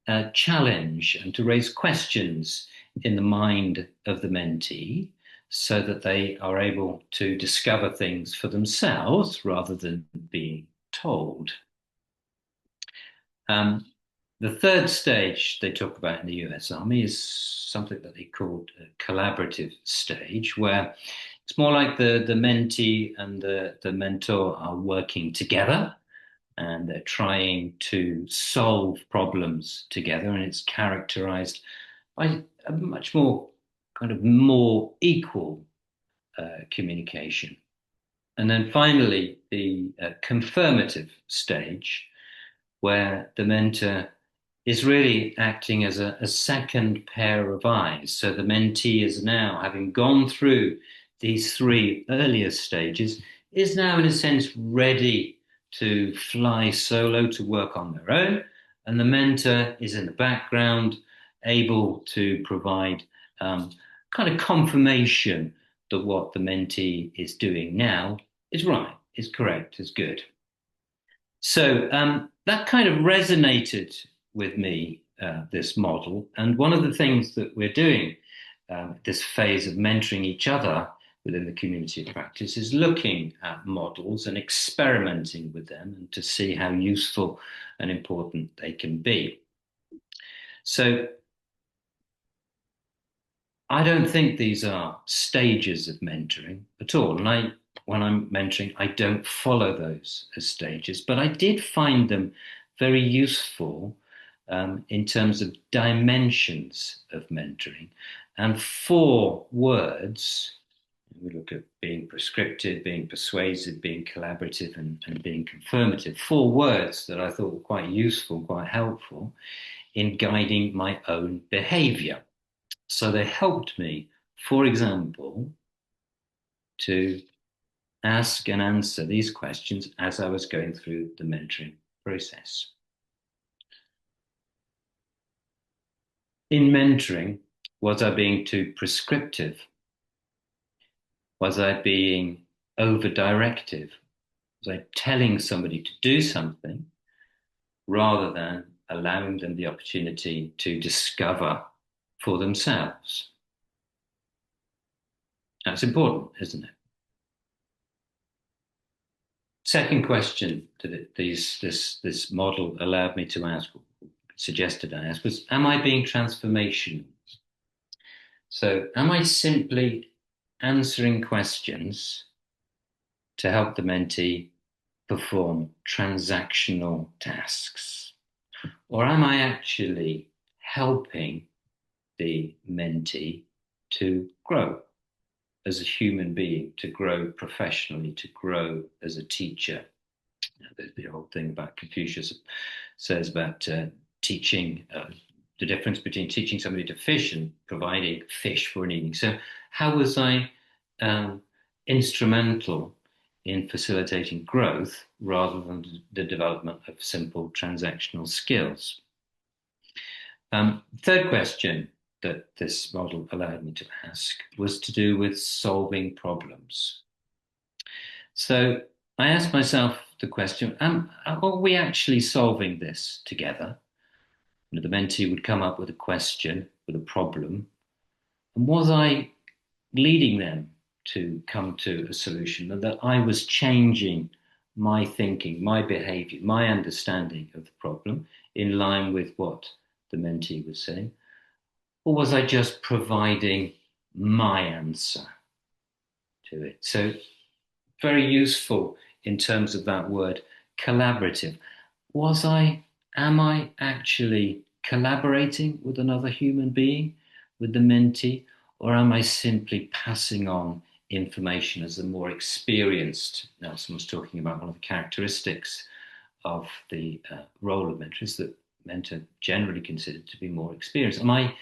Speaker 2: a challenge and to raise questions in the mind of the mentee so that they are able to discover things for themselves rather than being told. The third stage they talk about in the US Army is something that they called a collaborative stage, where it's more like the mentee and the mentor are working together and they're trying to solve problems together, and it's characterized by a much more kind of more equal communication. And then finally, the confirmative stage, where the mentor is really acting as a second pair of eyes. So the mentee is now, having gone through these 3 earlier stages, is now in a sense ready to fly solo, to work on their own. And the mentor is in the background, able to provide kind of confirmation that what the mentee is doing now is right, is correct, is good. So that kind of resonated with me, this model. And one of the things that we're doing this phase of mentoring each other within the community of practice is looking at models and experimenting with them and to see how useful and important they can be. So I don't think these are stages of mentoring at all. And when I'm mentoring, I don't follow those as stages, but I did find them very useful in terms of dimensions of mentoring. And 4 words, we look at being prescriptive, being persuasive, being collaborative, and being confirmative. 4 words that I thought were quite useful, quite helpful in guiding my own behavior. So they helped me, for example, to ask and answer these questions as I was going through the mentoring process. In mentoring, was I being too prescriptive? Was I being over-directive? Was I telling somebody to do something rather than allowing them the opportunity to discover for themselves? That's important, isn't it? Second question that this model allowed me to ask, suggested I ask, was, am I being transformational? So am I simply answering questions to help the mentee perform transactional tasks? Or am I actually helping the mentee to grow as a human being, to grow professionally, to grow as a teacher? The whole thing about Confucius says about teaching, the difference between teaching somebody to fish and providing fish for an evening. So how was I instrumental in facilitating growth rather than the development of simple transactional skills? Third question that this model allowed me to ask was to do with solving problems. So I asked myself the question, are we actually solving this together? You know, the mentee would come up with a question, with a problem, and was I leading them to come to a solution, and that I was changing my thinking, my behavior, my understanding of the problem in line with what the mentee was saying? Or was I just providing my answer to it? So very useful in terms of that word collaborative. Am I actually collaborating with another human being, with the mentee, or am I simply passing on information as a more experienced? Now, someone's talking about one of the characteristics of the role of mentor is that mentor generally considered to be more experienced. Am I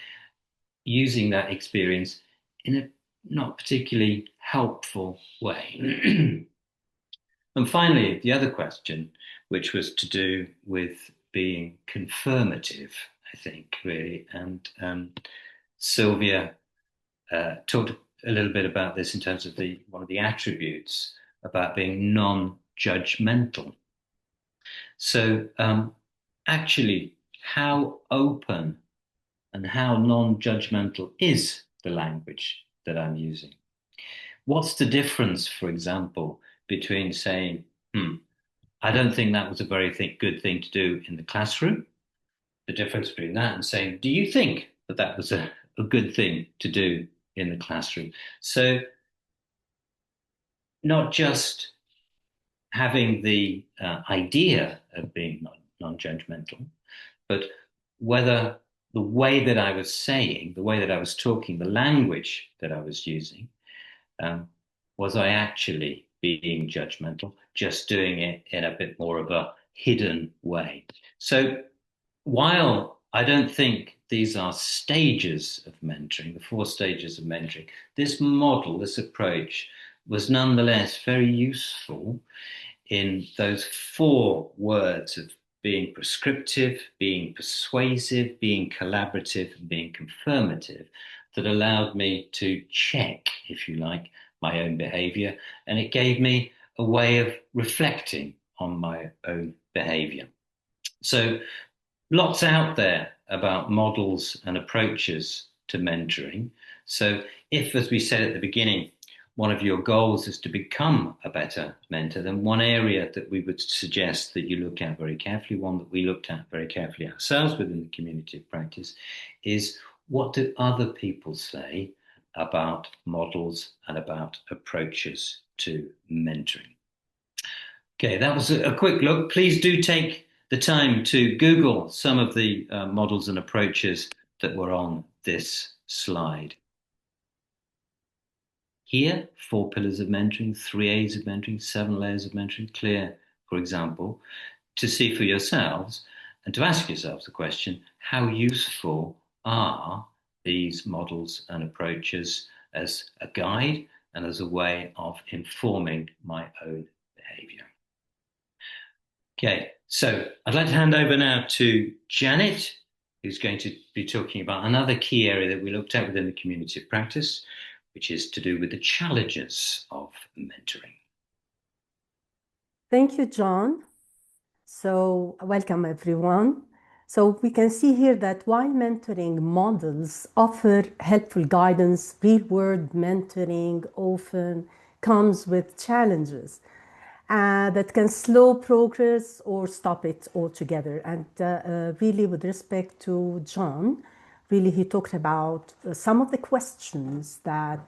Speaker 2: using that experience in a not particularly helpful way? And finally, the other question, which was to do with being confirmative, I think, really. And Sylvia talked a little bit about this in terms of one of the attributes about being non-judgmental. So actually, how open and how non-judgmental is the language that I'm using? What's the difference, for example, between saying, I don't think that was a very good thing to do in the classroom, the difference between that and saying, do you think that that was a good thing to do in the classroom? So not just having the idea of being non-judgmental, but whether the way that I was saying, the way that I was talking, the language that I was using, was I actually being judgmental, just doing it in a bit more of a hidden way? So while I don't think these are stages of mentoring, the 4 stages of mentoring, this model, this approach was nonetheless very useful in those 4 words of being prescriptive, being persuasive, being collaborative, and being confirmative, that allowed me to check, if you like, my own behavior. And it gave me a way of reflecting on my own behavior. So lots out there about models and approaches to mentoring. So if, as we said at the beginning, one of your goals is to become a better mentor, then one area that we would suggest that you look at very carefully, one that we looked at very carefully ourselves within the community of practice, is what do other people say about models and about approaches to mentoring? Okay, that was a quick look. Please do take the time to Google some of the models and approaches that were on this slide. Here, 4 pillars of mentoring, 3 A's of mentoring, 7 layers of mentoring, clear, for example, to see for yourselves and to ask yourselves the question, how useful are these models and approaches as a guide and as a way of informing my own behavior? Okay, so I'd like to hand over now to Janet, who's going to be talking about another key area that we looked at within the community of practice, which is to do with the challenges of mentoring.
Speaker 7: Thank you, John. So welcome, everyone. So we can see here that while mentoring models offer helpful guidance, real-world mentoring often comes with challenges that can slow progress or stop it altogether. And really, with respect to John, really he talked about some of the questions that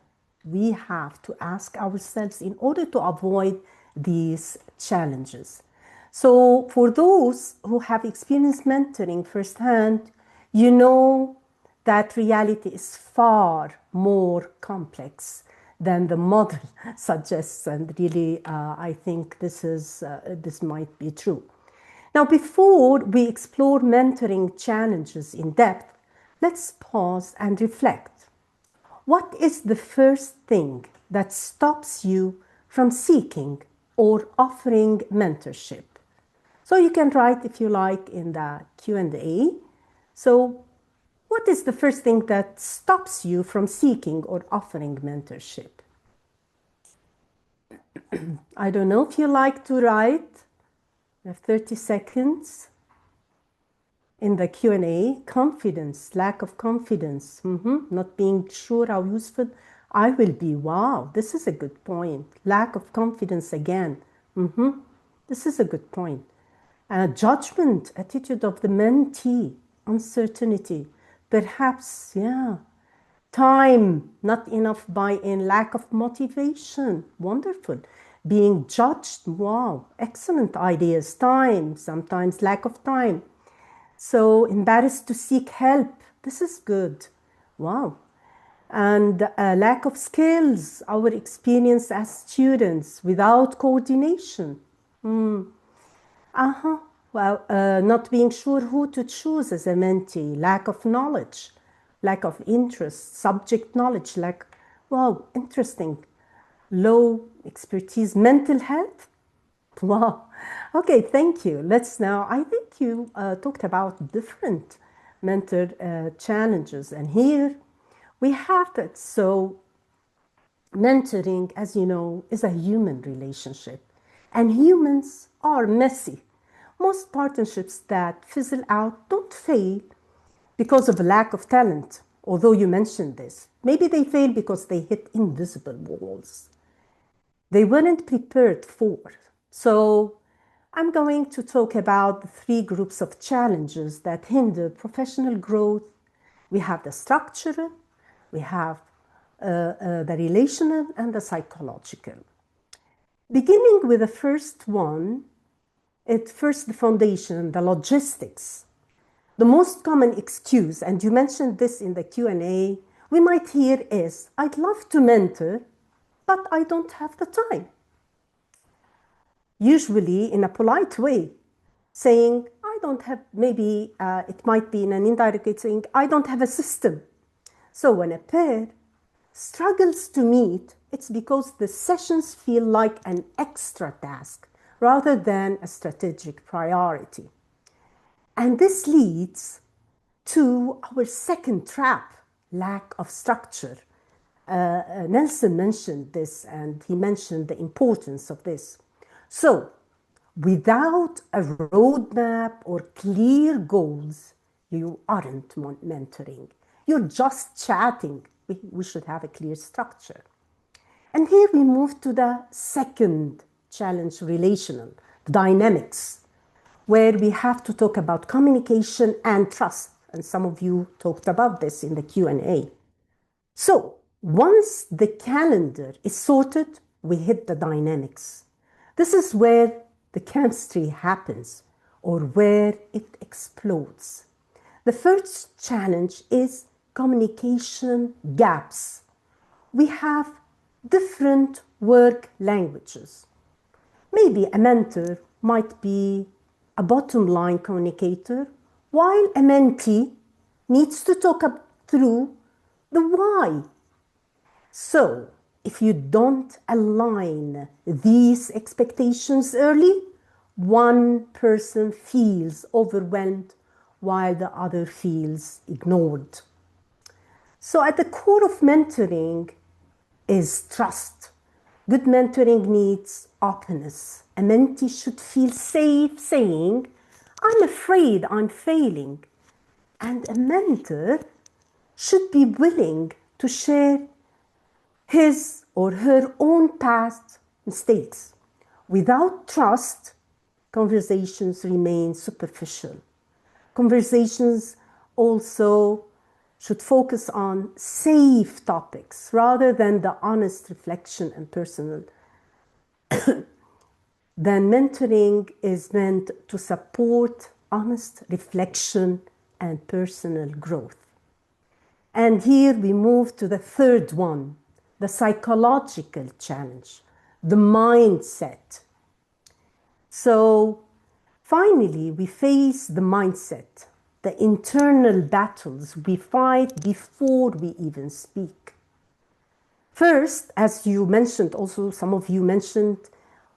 Speaker 7: we have to ask ourselves in order to avoid these challenges. So for those who have experienced mentoring firsthand, you know that reality is far more complex than the model suggests, and really I think this might be true. Now, before we explore mentoring challenges in depth, let's pause and reflect. What is the first thing that stops you from seeking or offering mentorship? So you can write, if you like, in the Q&A. So what is the first thing that stops you from seeking or offering mentorship? I don't know if you like to write. You have 30 seconds. In the Q&A, confidence, lack of confidence, not being sure how useful I will be. Wow, this is a good point. Lack of confidence again. This is a good point. Judgment, attitude of the mentee, uncertainty, perhaps, yeah. Time, not enough buy-in, lack of motivation, wonderful. Being judged, wow, excellent ideas. Time, sometimes lack of time. So embarrassed to seek help, this is good, wow. And lack of skills, our experience as students without coordination. Well, not being sure who to choose as a mentee, lack of knowledge, lack of interest, subject knowledge, like, wow, interesting. Low expertise, mental health. Wow. Okay, thank you. Let's now, I think you talked about different mentor challenges. And here we have that. So mentoring, as you know, is a human relationship. And humans are messy. Most partnerships that fizzle out don't fail because of a lack of talent, although you mentioned this. Maybe they fail because they hit invisible walls they weren't prepared for. So I'm going to talk about the 3 groups of challenges that hinder professional growth. We have the structural, we have the relational, and the psychological. Beginning with the first one, first the foundation, the logistics. The most common excuse, and you mentioned this in the Q&A, we might hear is, I'd love to mentor, but I don't have the time. Usually in a polite way, saying, I don't have, maybe it might be in an indirect way saying, I don't have a system. So when a pair struggles to meet, it's because the sessions feel like an extra task rather than a strategic priority. And this leads to our second trap, lack of structure. Nelson mentioned this, and he mentioned the importance of this. So, without a roadmap or clear goals, you aren't mentoring. You're just chatting. We should have a clear structure. And here we move to the second challenge, relational, dynamics, where we have to talk about communication and trust. And some of you talked about this in the Q&A. So once the calendar is sorted, we hit the dynamics. This is where the chemistry happens, or where it explodes. The first challenge is communication gaps. We have different work languages. Maybe a mentor might be a bottom line communicator, while a mentee needs to talk through the why. So if you don't align these expectations early, one person feels overwhelmed while the other feels ignored. So at the core of mentoring is trust. Good mentoring needs openness. A mentee should feel safe saying, I'm afraid I'm failing. And a mentor should be willing to share his or her own past mistakes. Without trust, conversations remain superficial. Conversations also should focus on safe topics rather than the honest reflection and personal. Then mentoring is meant to support honest reflection and personal growth. And here we move to the third one, the psychological challenge, the mindset. So finally, we face the mindset, the internal battles we fight before we even speak. First, as you mentioned, also some of you mentioned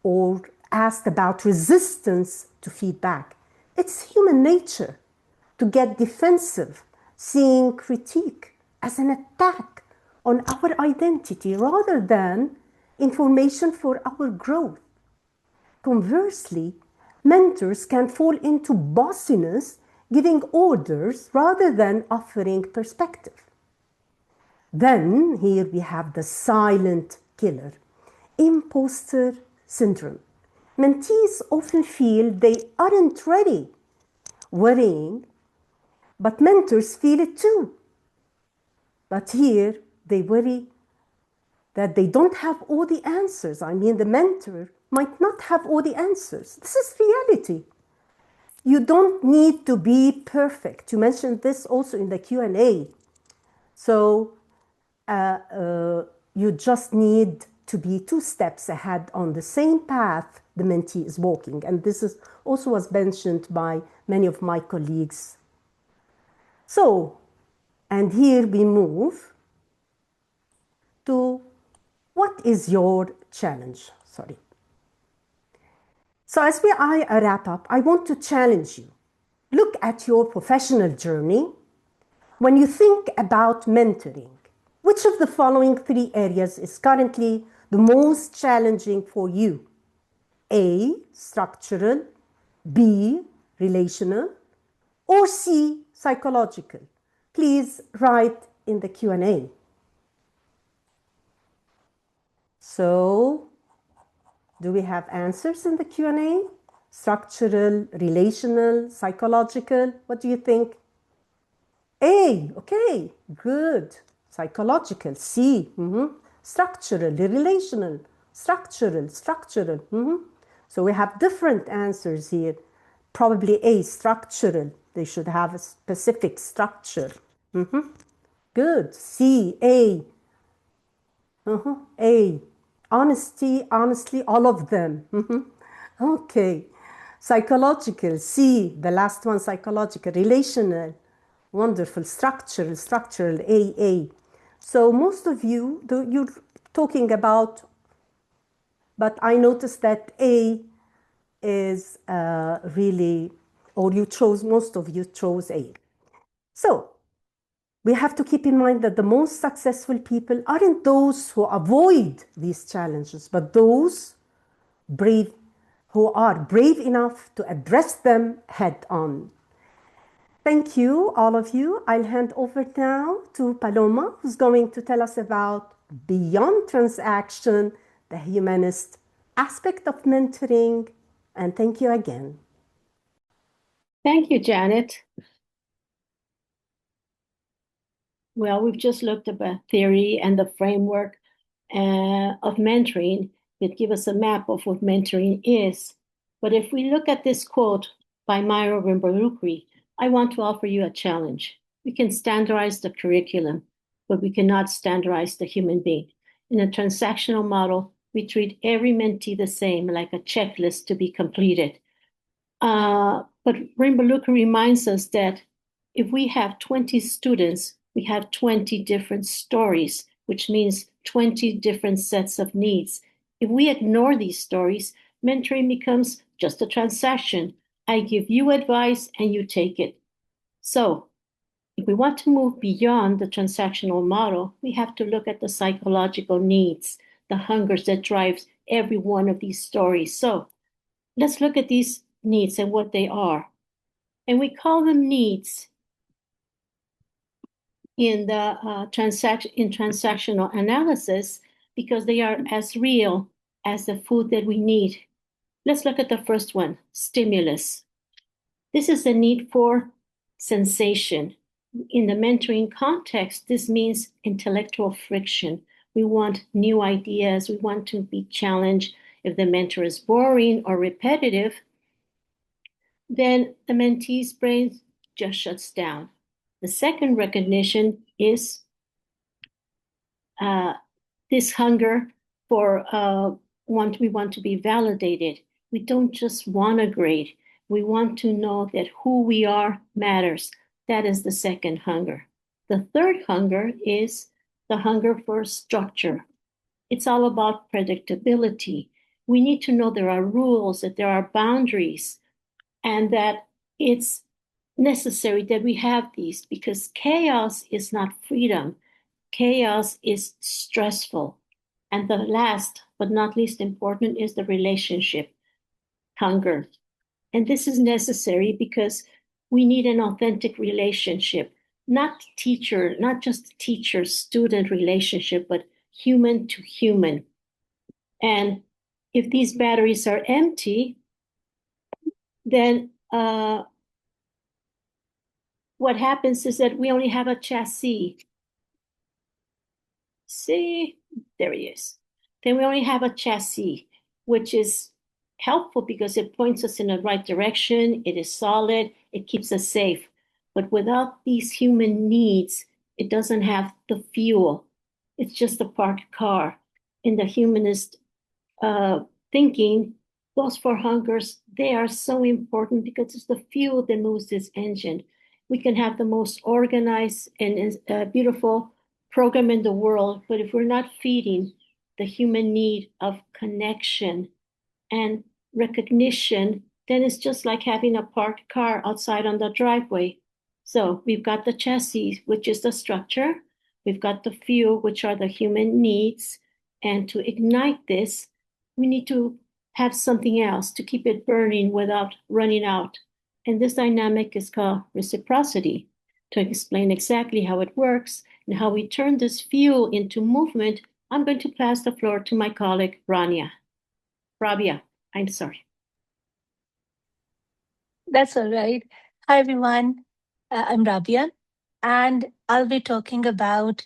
Speaker 7: or asked about resistance to feedback. It's human nature to get defensive, seeing critique as an attack on our identity rather than information for our growth. Conversely, mentors can fall into bossiness, giving orders rather than offering perspective. Then here we have the silent killer, imposter syndrome. Mentees often feel they aren't ready, worrying, but mentors feel it too. But here they worry that they don't have all the answers. I mean, the mentor might not have all the answers. This is reality. You don't need to be perfect. You mentioned this also in the Q&A. So you just need to be 2 steps ahead on the same path the mentee is walking. And this is also was mentioned by many of my colleagues. So, and here we move to what is your challenge? Sorry. So as I wrap up, I want to challenge you. Look at your professional journey. When you think about mentoring, which of the following 3 areas is currently the most challenging for you? A, structural, B, relational, or C, psychological? Please write in the Q&A. So, do we have answers in the Q&A? Structural, relational, psychological? What do you think? A, okay, good. Psychological, C, structural, relational, structural. So we have different answers here. Probably A, structural. They should have a specific structure. Good. C, A. A. Honesty, honestly, all of them. Okay. Psychological, C, the last one, psychological. Relational, wonderful. Structural, A. So most of you, you're talking about, but I noticed that A is really, or most of you chose A. So we have to keep in mind that the most successful people aren't those who avoid these challenges, but those who are brave enough to address them head on. Thank you, all of you. I'll hand over now to Paloma, who's going to tell us about beyond transaction, the humanist aspect of mentoring. And thank you again.
Speaker 8: Thank you, Janet. Well, we've just looked at the theory and the framework of mentoring that give us a map of what mentoring is. But if we look at this quote by Myra Rimbalukri, I want to offer you a challenge. We can standardize the curriculum, but we cannot standardize the human being. In a transactional model, we treat every mentee the same, like a checklist to be completed. But Rimbalukri reminds us that if we have 20 students, we have 20 different stories, which means 20 different sets of needs. If we ignore these stories, mentoring becomes just a transaction. I give you advice and you take it. So if we want to move beyond the transactional model, we have to look at the psychological needs, the hungers that drives every one of these stories. So let's look at these needs and what they are. And we call them needs in the transactional analysis because they are as real as the food that we need. Let's look at the first one, stimulus. This is the need for sensation. In the mentoring context, this means intellectual friction. We want new ideas. We want to be challenged. If the mentor is boring or repetitive, then the mentee's brain just shuts down. The second recognition is this hunger for we want to be validated. We don't just want a grade. We want to know that who we are matters. That is the second hunger. The third hunger is the hunger for structure. It's all about predictability. We need to know there are rules, that there are boundaries, and that it's necessary that we have these because chaos is not freedom. Chaos is stressful. And the last but not least important is the relationship hunger. And this is necessary because we need an authentic relationship, not just teacher-student relationship, but human to human. And if these batteries are empty, then what happens is that we only have a chassis. See, there he is. Then we only have a chassis, which is helpful because it points us in the right direction. It is solid. It keeps us safe. But without these human needs, it doesn't have the fuel. It's just a parked car. In the humanist thinking, those four hungers, they are so important because it's the fuel that moves this engine. We can have the most organized and beautiful program in the world, but if we're not feeding the human need of connection and recognition, then it's just like having a parked car outside on the driveway. So we've got the chassis, which is the structure. We've got the fuel, which are the human needs. And to ignite this, we need to have something else to keep it burning without running out. And this dynamic is called reciprocity. To explain exactly how it works and how we turn this fuel into movement, I'm going to pass the floor to my colleague, Rabia, I'm sorry.
Speaker 9: That's all right. Hi, everyone. I'm Rabia, and I'll be talking about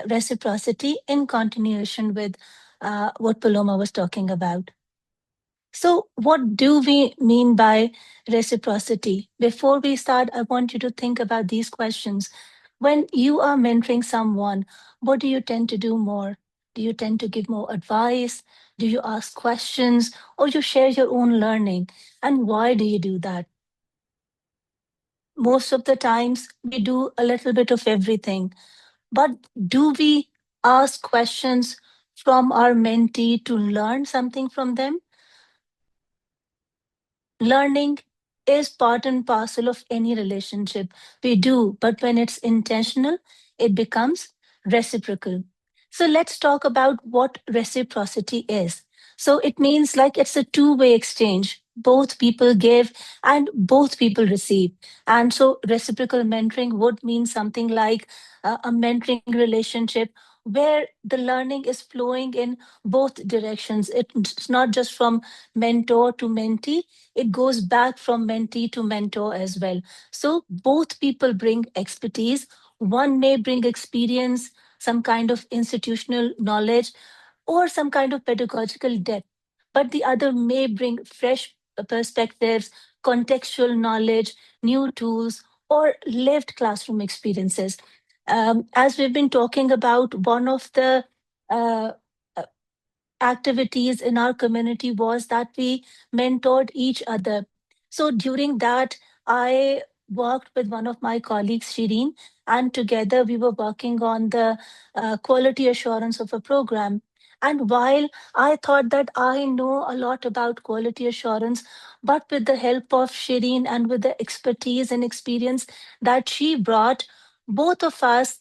Speaker 9: reciprocity in continuation with what Paloma was talking about. So what do we mean by reciprocity? Before we start, I want you to think about these questions. When you are mentoring someone, what do you tend to do more? Do you tend to give more advice? Do you ask questions? Or you share your own learning? And why do you do that? Most of the times, we do a little bit of everything. But do we ask questions from our mentee to learn something from them? Learning is part and parcel of any relationship. We do, but when it's intentional, it becomes reciprocal. So let's talk about what reciprocity is. So it means like it's a two-way exchange. Both people give and both people receive. And so reciprocal mentoring would mean something like a mentoring relationship where the learning is flowing in both directions. It's not just from mentor to mentee, it goes back from mentee to mentor as well. So both people bring expertise. One may bring experience, some kind of institutional knowledge, or some kind of pedagogical depth, but the other may bring fresh perspectives, contextual knowledge, new tools, or lived classroom experiences. As we've been talking about, one of the uh, uh, activities in our community was that we mentored each other. So during that, I worked with one of my colleagues, Shireen, and together we were working on the quality assurance of a program. And while I thought that I know a lot about quality assurance, but with the help of Shireen and with the expertise and experience that she brought, both of us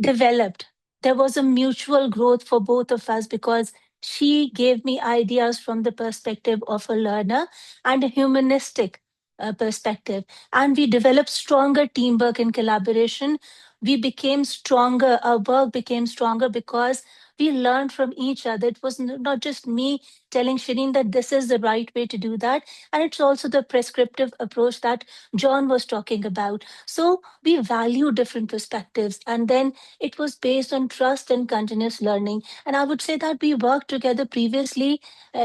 Speaker 9: developed. There was a mutual growth for both of us because she gave me ideas from the perspective of a learner and a humanistic perspective. And we developed stronger teamwork and collaboration. We became stronger, our work became stronger because we learned from each other. It was not just me telling Shireen that this is the right way to do that. And it's also the prescriptive approach that John was talking about. So we value different perspectives. And then it was based on trust and continuous learning. And I would say that we worked together previously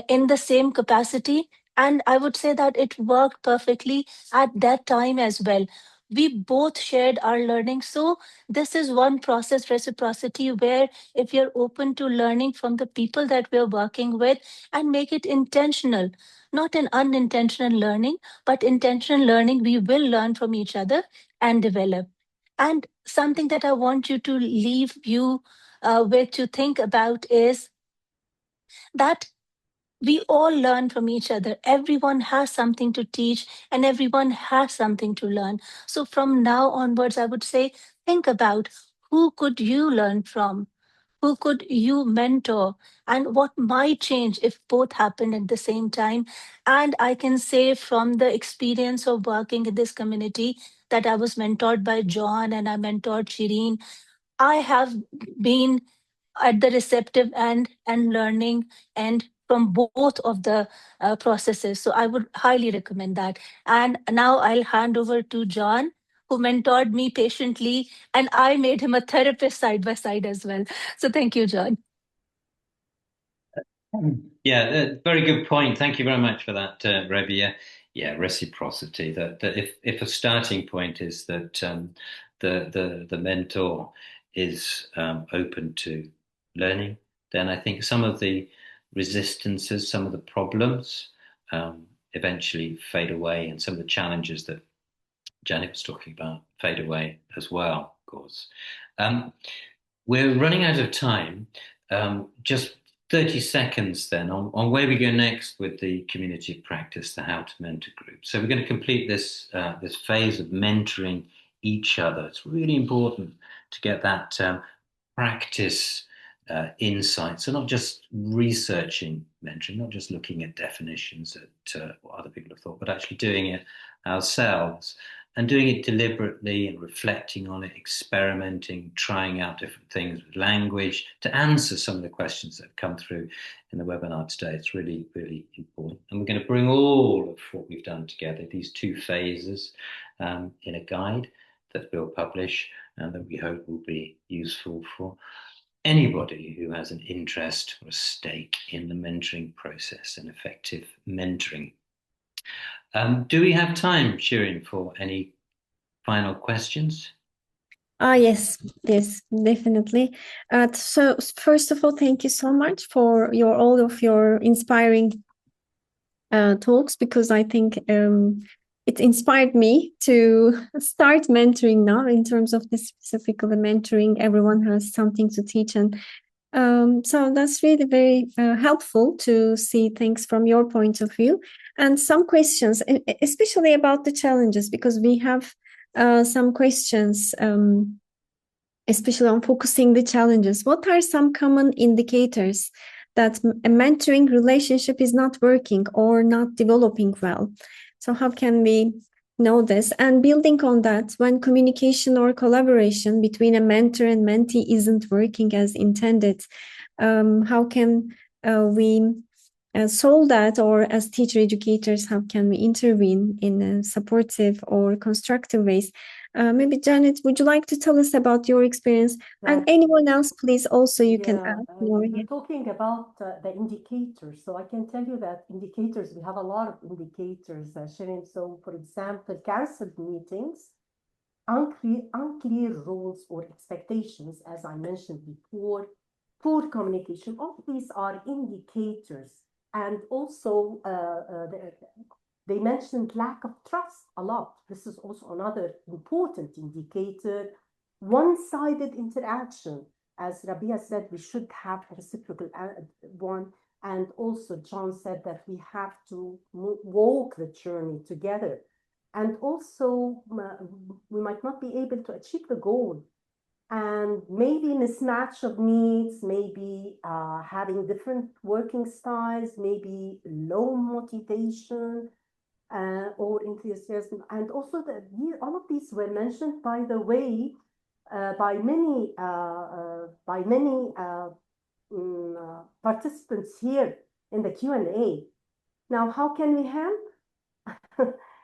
Speaker 9: in the same capacity. And I would say that it worked perfectly at that time as well. We both shared our learning. So, this is one process reciprocity where if you're open to learning from the people that we're working with and make it intentional, not an unintentional learning, but intentional learning, we will learn from each other and develop. And something that I want you to leave you with to think about is that we all learn from each other. Everyone has something to teach and everyone has something to learn. So from now onwards, I would say, think about who could you learn from? Who could you mentor? And what might change if both happen at the same time? And I can say from the experience of working in this community that I was mentored by John and I mentored Shireen, I have been at the receptive end and learning and from both of the processes. So I would highly recommend that. And now I'll hand over to John, who mentored me patiently, and I made him a therapist side by side as well. So thank you, John.
Speaker 2: Yeah, very good point. Thank you very much for that, Rebia. Yeah, reciprocity. That if a starting point is that the mentor is open to learning, then I think some of the resistances, some of the problems eventually fade away, and some of the challenges that Janet was talking about fade away as well, of course. We're running out of time. Just 30 seconds then on where we go next with the community of practice, the HowtaMenta group. So we're going to complete this this phase of mentoring each other. It's really important to get that practice insight. So not just researching mentoring, not just looking at definitions at what other people have thought, but actually doing it ourselves and doing it deliberately and reflecting on it, experimenting, trying out different things with language to answer some of the questions that have come through in the webinar today. It's really, really important. And we're going to bring all of what we've done together, these two phases, in a guide that we'll publish and that we hope will be useful for anybody who has an interest or a stake in the mentoring process and effective mentoring. Do we have time, Shirin, for any final questions?
Speaker 1: Yes, definitely. So first of all, thank you so much for all of your inspiring talks, because I think it inspired me to start mentoring now. In terms of the specific of the mentoring, everyone has something to teach, and so that's really very helpful to see things from your point of view. And some questions, especially about the challenges, because we have some questions, especially on focusing the challenges. What are some common indicators that a mentoring relationship is not working or not developing well? So how can we know this. And building on that, when communication or collaboration between a mentor and mentee isn't working as intended, how can we solve that? Or as teacher educators, how can we intervene in supportive or constructive ways? Maybe Janet, would you like to tell us about your experience? And anyone else, please, also you can add more.
Speaker 7: You're talking about the indicators. So I can tell you that indicators, we have a lot of indicators, Shirin. So for example, cancelled meetings, unclear rules or expectations, as I mentioned before, poor communication, all these are indicators. And also they mentioned lack of trust a lot. This is also another important indicator. One-sided interaction. As Rabia said, we should have a reciprocal one. And also John said that we have to walk the journey together. And also we might not be able to achieve the goal. And maybe mismatch of needs, maybe having different working styles, maybe low motivation, or enthusiasm. And also all of these were mentioned, by the way, by many participants here in the Q&A. Now, how can we help?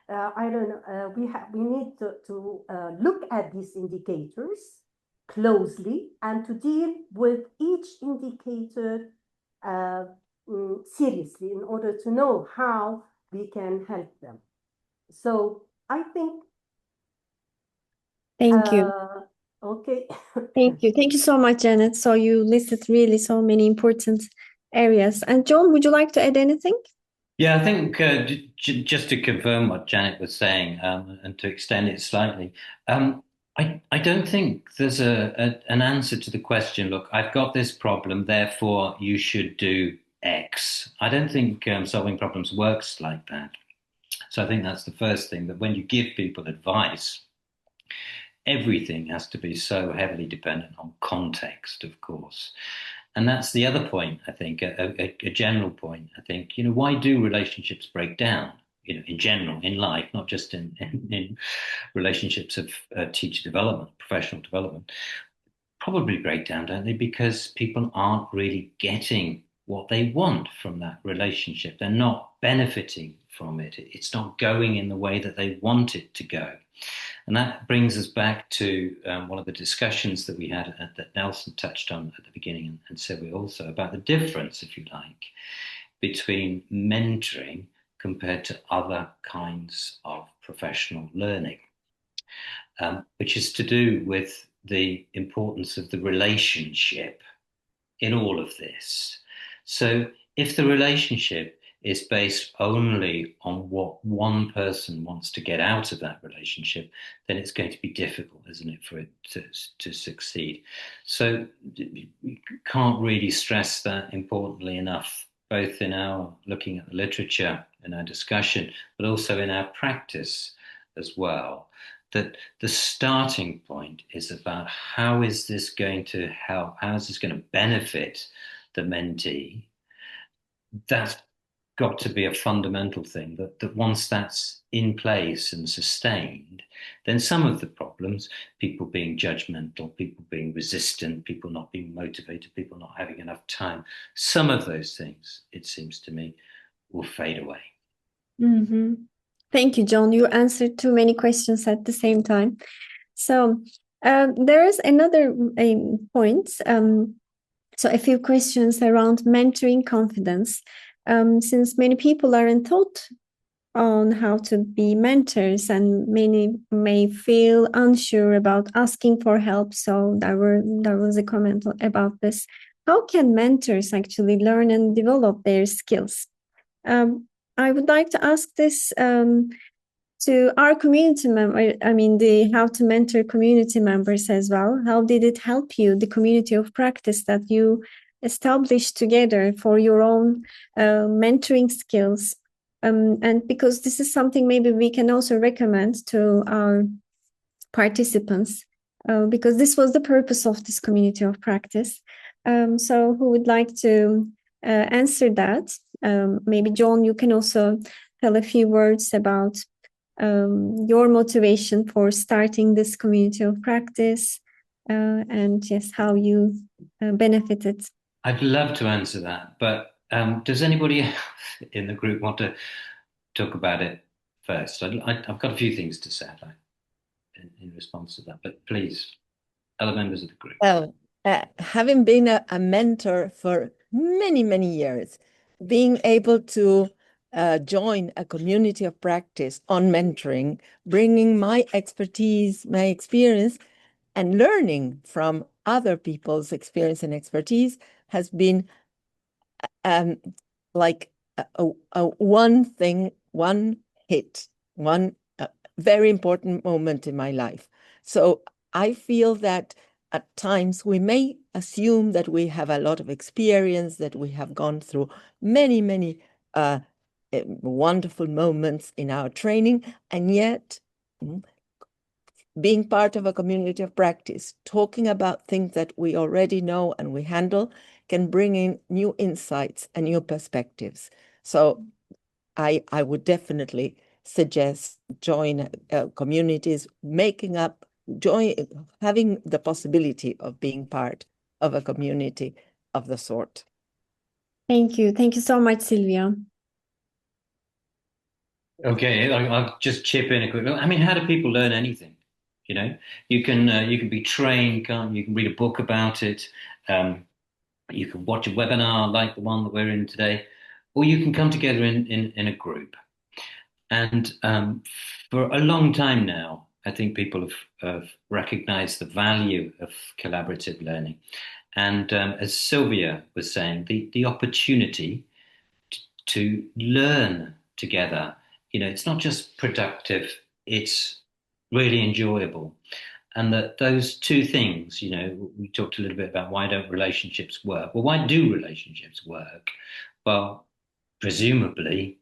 Speaker 7: I don't know. We need to look at these indicators closely and to deal with each indicator seriously in order to know how we can help them. So I think.
Speaker 1: Thank you.
Speaker 7: Okay.
Speaker 1: Thank you. Thank you so much, Janet. So you listed really so many important areas. And John, would you like to add anything?
Speaker 2: Yeah, I think just to confirm what Janet was saying and to extend it slightly, I don't think there's an answer to the question, look, I've got this problem, therefore you should do X. I don't think solving problems works like that. So I think that's the first thing, that when you give people advice, everything has to be so heavily dependent on context, of course. And that's the other point, I think, a general point. I think, why do relationships break down? In general, in life, not just in relationships of teacher development, professional development, probably break down, don't they? Because people aren't really getting what they want from that relationship. They're not benefiting from it. It's not going in the way that they want it to go. And that brings us back to one of the discussions that we had that Nelson touched on at the beginning, and Sylvia also, about the difference, if you like, between mentoring compared to other kinds of professional learning, which is to do with the importance of the relationship in all of this. So if the relationship is based only on what one person wants to get out of that relationship, then it's going to be difficult, isn't it, for it to succeed. So we can't really stress that importantly enough, both in our looking at the literature in our discussion, but also in our practice as well, that the starting point is about how is this going to help, how is this going to benefit the mentee. That's got to be a fundamental thing, that once that's in place and sustained, then some of the problems, people being judgmental, people being resistant, people not being motivated, people not having enough time, some of those things, it seems to me, will fade away.
Speaker 1: Mm-hmm. Thank you, John. You answered too many questions at the same time. So there is another point. So a few questions around mentoring confidence. Since many people aren't taught on how to be mentors, and many may feel unsure about asking for help. So there was a comment about this. How can mentors actually learn and develop their skills? I would like to ask this to our community member, the HowtaMenta community members as well. How did it help you, the community of practice that you established together for your own mentoring skills? And because this is something maybe we can also recommend to our participants, because this was the purpose of this community of practice. So who would like to answer that? Maybe John, you can also tell a few words about your motivation for starting this community of practice, and yes, how you benefited.
Speaker 2: I'd love to answer that, but does anybody in the group want to talk about it first? I've got a few things to say in response to that, but please, other members of the group.
Speaker 4: Well, having been a mentor for many, many years, being able to join a community of practice on mentoring, bringing my expertise, my experience, and learning from other people's experience and expertise has been like a one thing, one hit, one very important moment in my life. So I feel that at times we may assume that we have a lot of experience, that we have gone through many, many wonderful moments in our training, and yet being part of a community of practice, talking about things that we already know and we handle, can bring in new insights and new perspectives. So I would definitely suggest join communities, having the possibility of being part of a community of the sort.
Speaker 1: Thank you. Thank you so much, Sylvia.
Speaker 2: Okay, I'll just chip in a quick. I mean, how do people learn anything? You know, you can be trained, can't you? You can read a book about it. You can watch a webinar like the one that we're in today, or you can come together in a group. And for a long time now, I think people have recognized the value of collaborative learning. And as Sylvia was saying, the opportunity to learn together, you know, it's not just productive, it's really enjoyable. And that those two things, you know, we talked a little bit about why don't relationships work? Well, why do relationships work? Well, presumably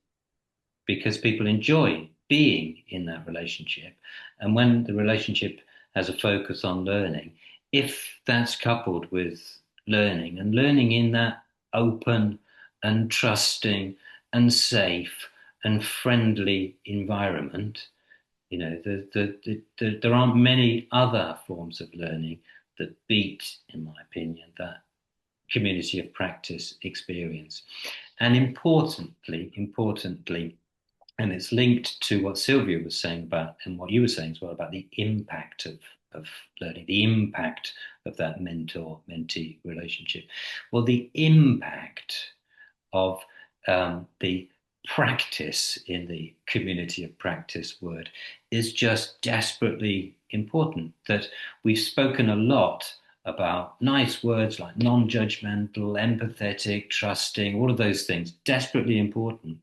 Speaker 2: because people enjoy being in that relationship. And when the relationship has a focus on learning, if that's coupled with learning and learning in that open and trusting and safe and friendly environment, you know, there aren't many other forms of learning that beat, in my opinion, that community of practice experience. And importantly, and it's linked to what Sylvia was saying about, and what you were saying as well, about the impact of learning, the impact of that mentor-mentee relationship. Well, the impact of the practice in the community of practice word is just desperately important. That we've spoken a lot about nice words like non-judgmental, empathetic, trusting, all of those things, desperately important.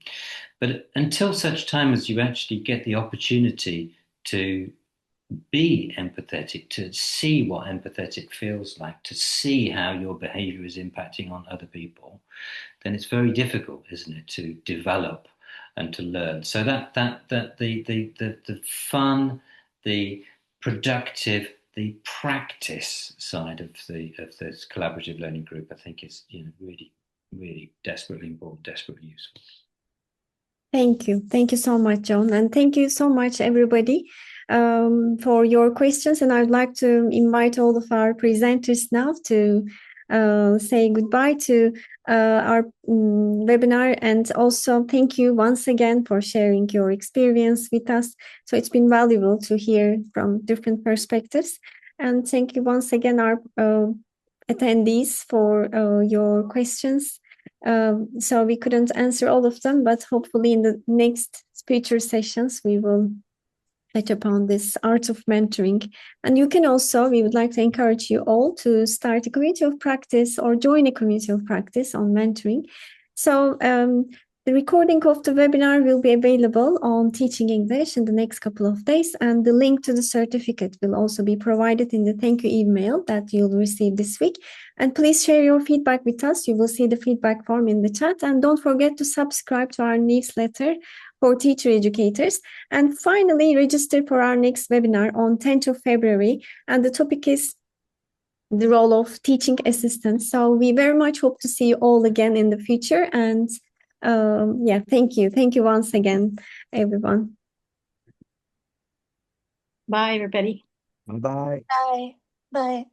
Speaker 2: But until such time as you actually get the opportunity to be empathetic, to see what empathetic feels like, to see how your behavior is impacting on other people, then it's very difficult, isn't it, to develop and to learn. So that the fun, the productive, the practice side of this collaborative learning group, I think is, you know, really, really desperately important, desperately useful.
Speaker 1: Thank you. Thank you so much, John. And thank you so much, everybody, for your questions. And I'd like to invite all of our presenters now to say goodbye to our webinar. And also thank you once again for sharing your experience with us. So it's been valuable to hear from different perspectives. And thank you once again, our attendees, for your questions. So we couldn't answer all of them, but hopefully in the next future sessions, we will touch upon this art of mentoring. And you can also, we would like to encourage you all to start a community of practice or join a community of practice on mentoring. So the recording of the webinar will be available on Teaching English in the next couple of days, and the link to the certificate will also be provided in the thank you email that you'll receive this week. And please share your feedback with us. You will see the feedback form in the chat, and don't forget to subscribe to our newsletter for teacher educators. And finally, register for our next webinar on 10th of February, and the topic is the role of teaching assistants. So we very much hope to see you all again in the future. And yeah, thank you. Thank you once again, everyone.
Speaker 8: Bye, everybody.
Speaker 3: Bye.
Speaker 9: Bye. Bye.